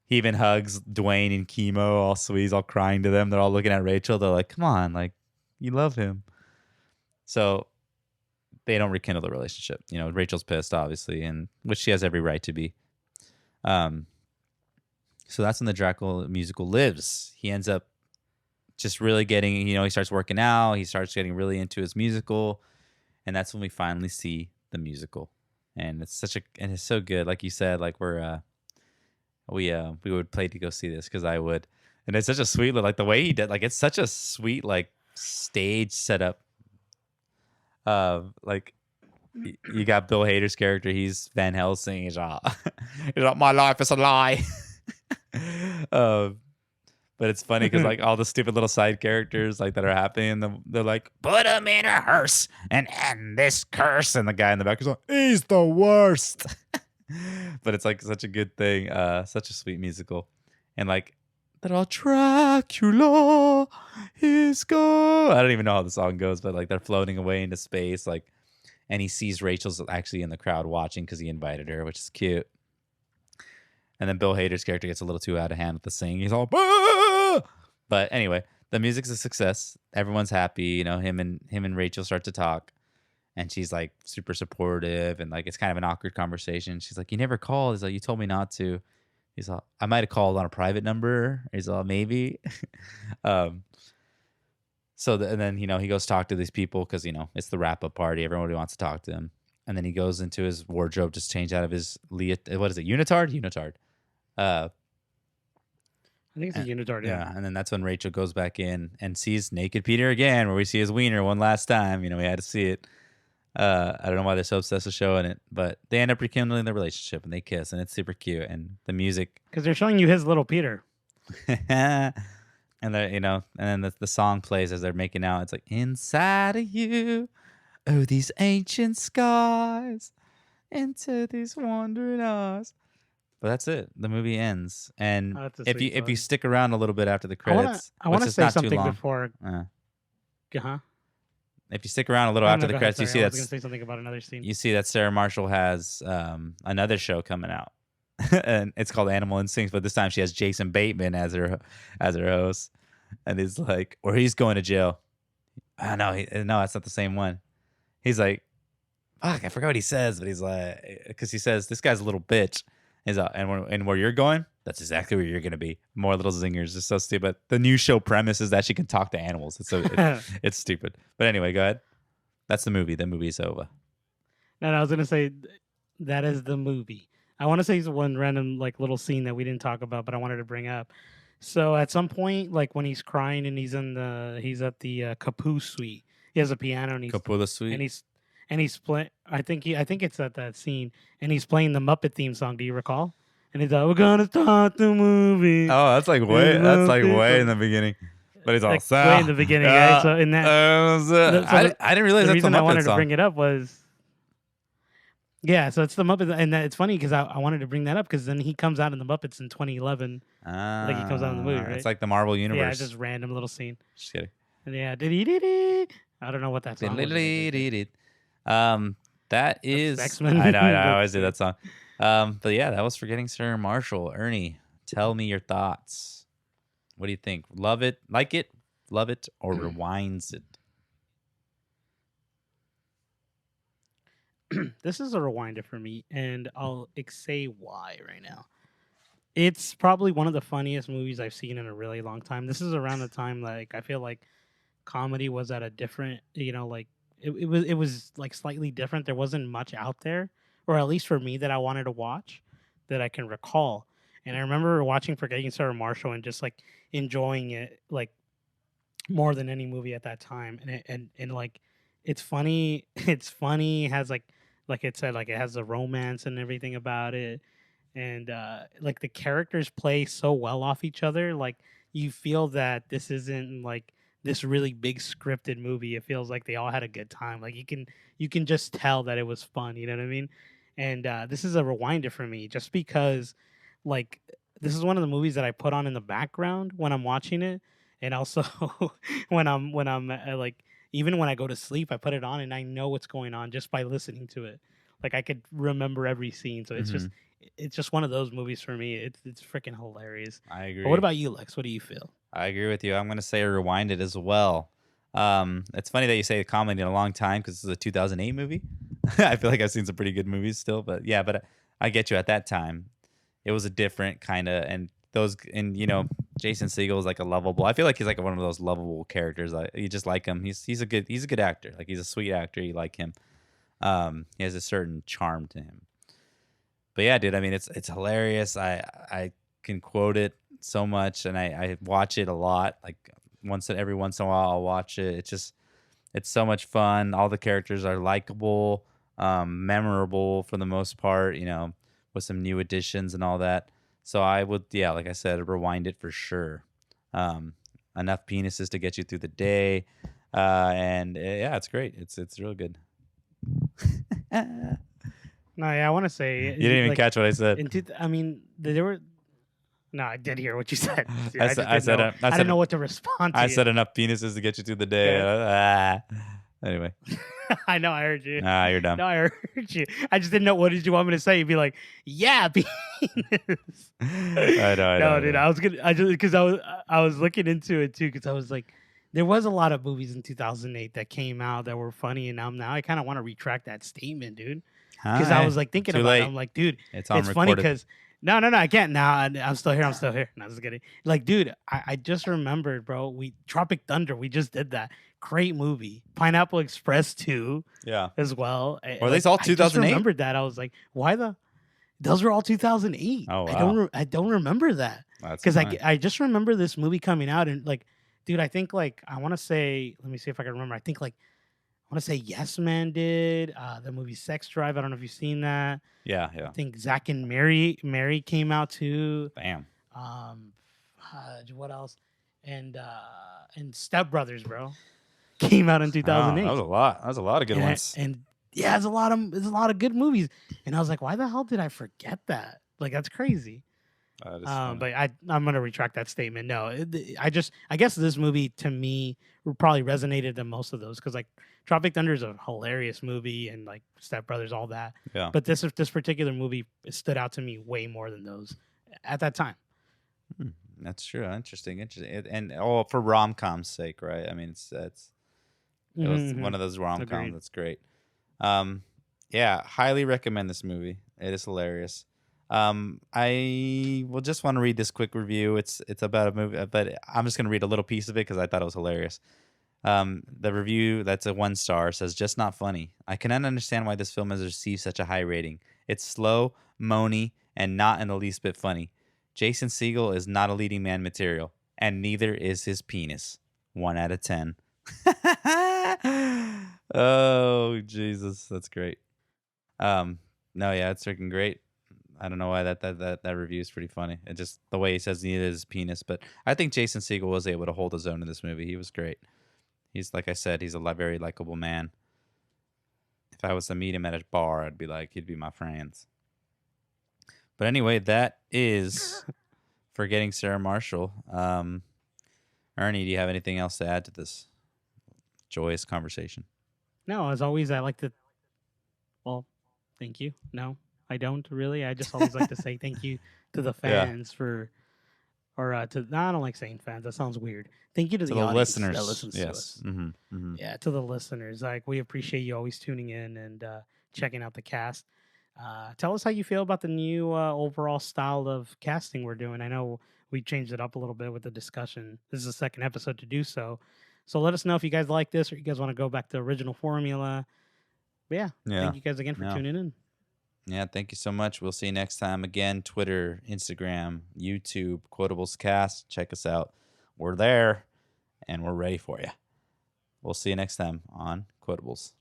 He even hugs Dwayne and Chemo, all sweet, he's all crying to them. They're all looking at Rachel. They're like, "Come on, like, you love him." So they don't rekindle the relationship. You know, Rachel's pissed, obviously, and which she has every right to be. Um, so that's when the Dracula musical lives. He ends up just really getting, he starts working out. He starts getting really into his musical, and that's when we finally see the musical. And it's so good. Like you said, like we would play to go see this because I would, and it's such a sweet like the way he did, like it's such a sweet like stage setup. Like you got Bill Hader's character. He's Van Helsing. He's like, my life is a lie. um, but it's funny because like all the stupid little side characters like that are happening, they're like, put him in a hearse and end this curse, and the guy in the back is like, he's the worst. But it's like such a good thing, such a sweet musical, and like that all Dracula is gone. I don't even know how the song goes, but like they're floating away into space, like, and he sees Rachel's actually in the crowd watching because he invited her, which is cute. And then Bill Hader's character gets a little too out of hand with the singing. He's all, bah! But anyway, the music's a success. Everyone's happy. You know, him and Rachel start to talk, and she's like super supportive, and like it's kind of an awkward conversation. She's like, "You never called." He's like, "You told me not to." He's all, "I might have called on a private number." He's all, "Maybe." um. And then he goes talk to these people because it's the wrap up party. Everybody wants to talk to him, and then he goes into his wardrobe, just change out of his what is it, unitard. Uh, I think it's a unitard. yeah, and then that's when Rachel goes back in and sees naked Peter again, where we see his wiener one last time. We had to see it. I don't know why they're so obsessed with showing it, but they end up rekindling the relationship and they kiss, and it's super cute. And the music, because they're showing you his little Peter. and and then the song plays as they're making out. It's like, inside of you, oh, these ancient scars, into these wandering eyes. But that's it. The movie ends, and if you stick around a little bit after the credits, I want to say something before. If you stick around a little after the credits, you see I was going to say something about another scene. You see that Sarah Marshall has another show coming out, and it's called Animal Instincts. But this time she has Jason Bateman as her host, and he's like, or he's going to jail. Oh no, that's not the same one. He's like, fuck, I forgot what he says, but he's like, because he says this guy's a little bitch. He's like, and where you're going, that's exactly where you're gonna be. More little zingers. It's so stupid. The new show premise is that she can talk to animals. It's stupid. But anyway, go ahead. That's the movie. The movie is over. And I was gonna say that is the movie. I want to say one random like little scene that we didn't talk about, but I wanted to bring up. So at some point, like when he's crying and he's at the Capu suite. He has a piano and Capula suite. And he's playing. I think it's at that scene, and he's playing the Muppet theme song. Do you recall? And he's like, "We're gonna start the movie." Oh, that's like way in the beginning. But he's all way in the beginning, right? So in that, I didn't realize the that's reason the Muppet I wanted song. to bring it up was, yeah. So it's the Muppets, and it's funny because I wanted to bring that up because then he comes out in the Muppets in 2011. Like he comes out in the movie, right? It's like the Marvel universe. Yeah, just random little scene. Just kidding. And yeah, I don't know what that song was. That is X-Men. I know, I always do that song. But yeah, that was Forgetting Sarah Marshall. Ernie, tell me your thoughts. What do you think? Love it, like it, love it, or rewinds it? This is a rewinder for me, and I'll say why right now. It's probably one of the funniest movies I've seen in a really long time. This is around the time like I feel like comedy was at a different, like it was like slightly different. There wasn't much out there, or at least for me that I wanted to watch that I can recall. And I remember watching Forgetting Sarah Marshall and just like enjoying it like more than any movie at that time. And like it's funny, it has like it said, like it has the romance and everything about it. And like the characters play so well off each other. Like you feel that this isn't like this really big scripted movie. It feels like they all had a good time. Like you can just tell that it was fun. You know what I mean? And this is a rewinder for me, just because like this is one of the movies that I put on in the background when I'm watching it, and also when I'm like even when I go to sleep, I put it on and I know what's going on just by listening to it. Like I could remember every scene. So it's just one of those movies for me. It's freaking hilarious. I agree. But what about you, Lex? What do you feel? I agree with you. I'm going to say rewind it as well. It's funny that you say comedy in a long time because this is a 2008 movie. I feel like I've seen some pretty good movies still, but yeah, but I get you. At that time, it was a different kind of, and those, and Jason Segel is like a lovable. I feel like he's like one of those lovable characters. You just like him. He's a good actor. Like he's a sweet actor. You like him. He has a certain charm to him. But yeah, dude. I mean, it's hilarious. I can quote it so much, and I watch it a lot. Like every once in a while, I'll watch it. It's so much fun. All the characters are likable, memorable for the most part. With some new additions and all that. So I would, yeah, like I said, rewind it for sure. Enough penises to get you through the day, and yeah, it's great. It's real good. No, yeah, I want to say, You didn't even like, catch what I said. I mean, there were. No, I did hear what you said. I I said just I didn't said know. I I didn't said know what to respond to I you. said enough penises to get you through the day. Yeah. Anyway, I know, I heard you. you're dumb. No, I heard you. I just didn't know what did you want me to say. You'd be like, "Yeah, penis." I know. No, dude, I was gonna. I just because I was looking into it too because I was like, there was a lot of movies in 2008 that came out that were funny, and now I kind of want to retract that statement, dude. Because I Hi. was like thinking Too about it. late. I'm like, dude, It's on it's funny recorded. because no, I can't now. I'm still here. I'm still here. No, just kidding. Like, dude, I just remembered, bro. We Tropic Thunder. We just did that. Great movie. Pineapple Express 2 Yeah. as well. Or at Like, least all I just 2008. remembered that. I was like, why the? Those were all 2008. Oh wow. I don't remember that That's because fine. I just remember this movie coming out and like, dude, I think like I want to say. Let me see if I can remember. I think like I want to say Yes Man did the movie Sex Drive. I don't know if you've seen that. Yeah. I think Zach and Mary came out too. Bam. Um, what else? And Step Brothers, bro, came out in Oh, that 2008. was a lot. That was a lot of good ones. And yeah, there's a lot of good movies. And I was like, why the hell did I forget that? Like that's crazy. That is funny. But I'm gonna retract that statement. No, I guess this movie to me probably resonated the most of those because like Tropic Thunder is a hilarious movie and like Step Brothers, all that. Yeah. But this particular movie stood out to me way more than those at that time. That's true. Interesting. And for rom com's sake, right? I mean, it was Mhm. one of those rom coms Agreed. that's great. Yeah, highly recommend this movie. It is hilarious. I will just want to read this quick review. It's about a movie, but I'm just gonna read a little piece of it because I thought it was hilarious. The review, that's a 1 star, says just not funny. I cannot understand why this film has received such a high rating. It's slow, moany, and not in the least bit funny. Jason Segel is not a leading man material, and neither is his penis. 1 out of 10. Oh Jesus, that's great. No, yeah, it's freaking great. I don't know why that review is pretty funny. It just the way he says neither is his penis, but I think Jason Segel was able to hold his own in this movie. He was great. He's like I said, he's a very likable man. If I was to meet him at a bar, I'd be like, he'd be my friends. But anyway, that is Forgetting Sarah Marshall. Ernie, do you have anything else to add to this joyous conversation? No, as always, I like to. Well, thank you. No, I don't really. I just always like to say thank you to the Yeah. fans to. No, I don't like saying fans. That sounds weird. Thank you to To the the audience listeners. that listens to Yes. us. Mm-hmm. Yeah, to the listeners. Like we appreciate you always tuning in and checking out the cast. Tell us how you feel about the new overall style of casting we're doing. I know we changed it up a little bit with the discussion. This is the second episode to do so. So let us know if you guys like this or you guys want to go back to the original formula. But yeah, Yeah. thank you guys again for Yeah. tuning in. Yeah, thank you so much. We'll see you next time. Again, Twitter, Instagram, YouTube, Quotables Cast. Check us out. We're there and we're ready for you. We'll see you next time on Quotables.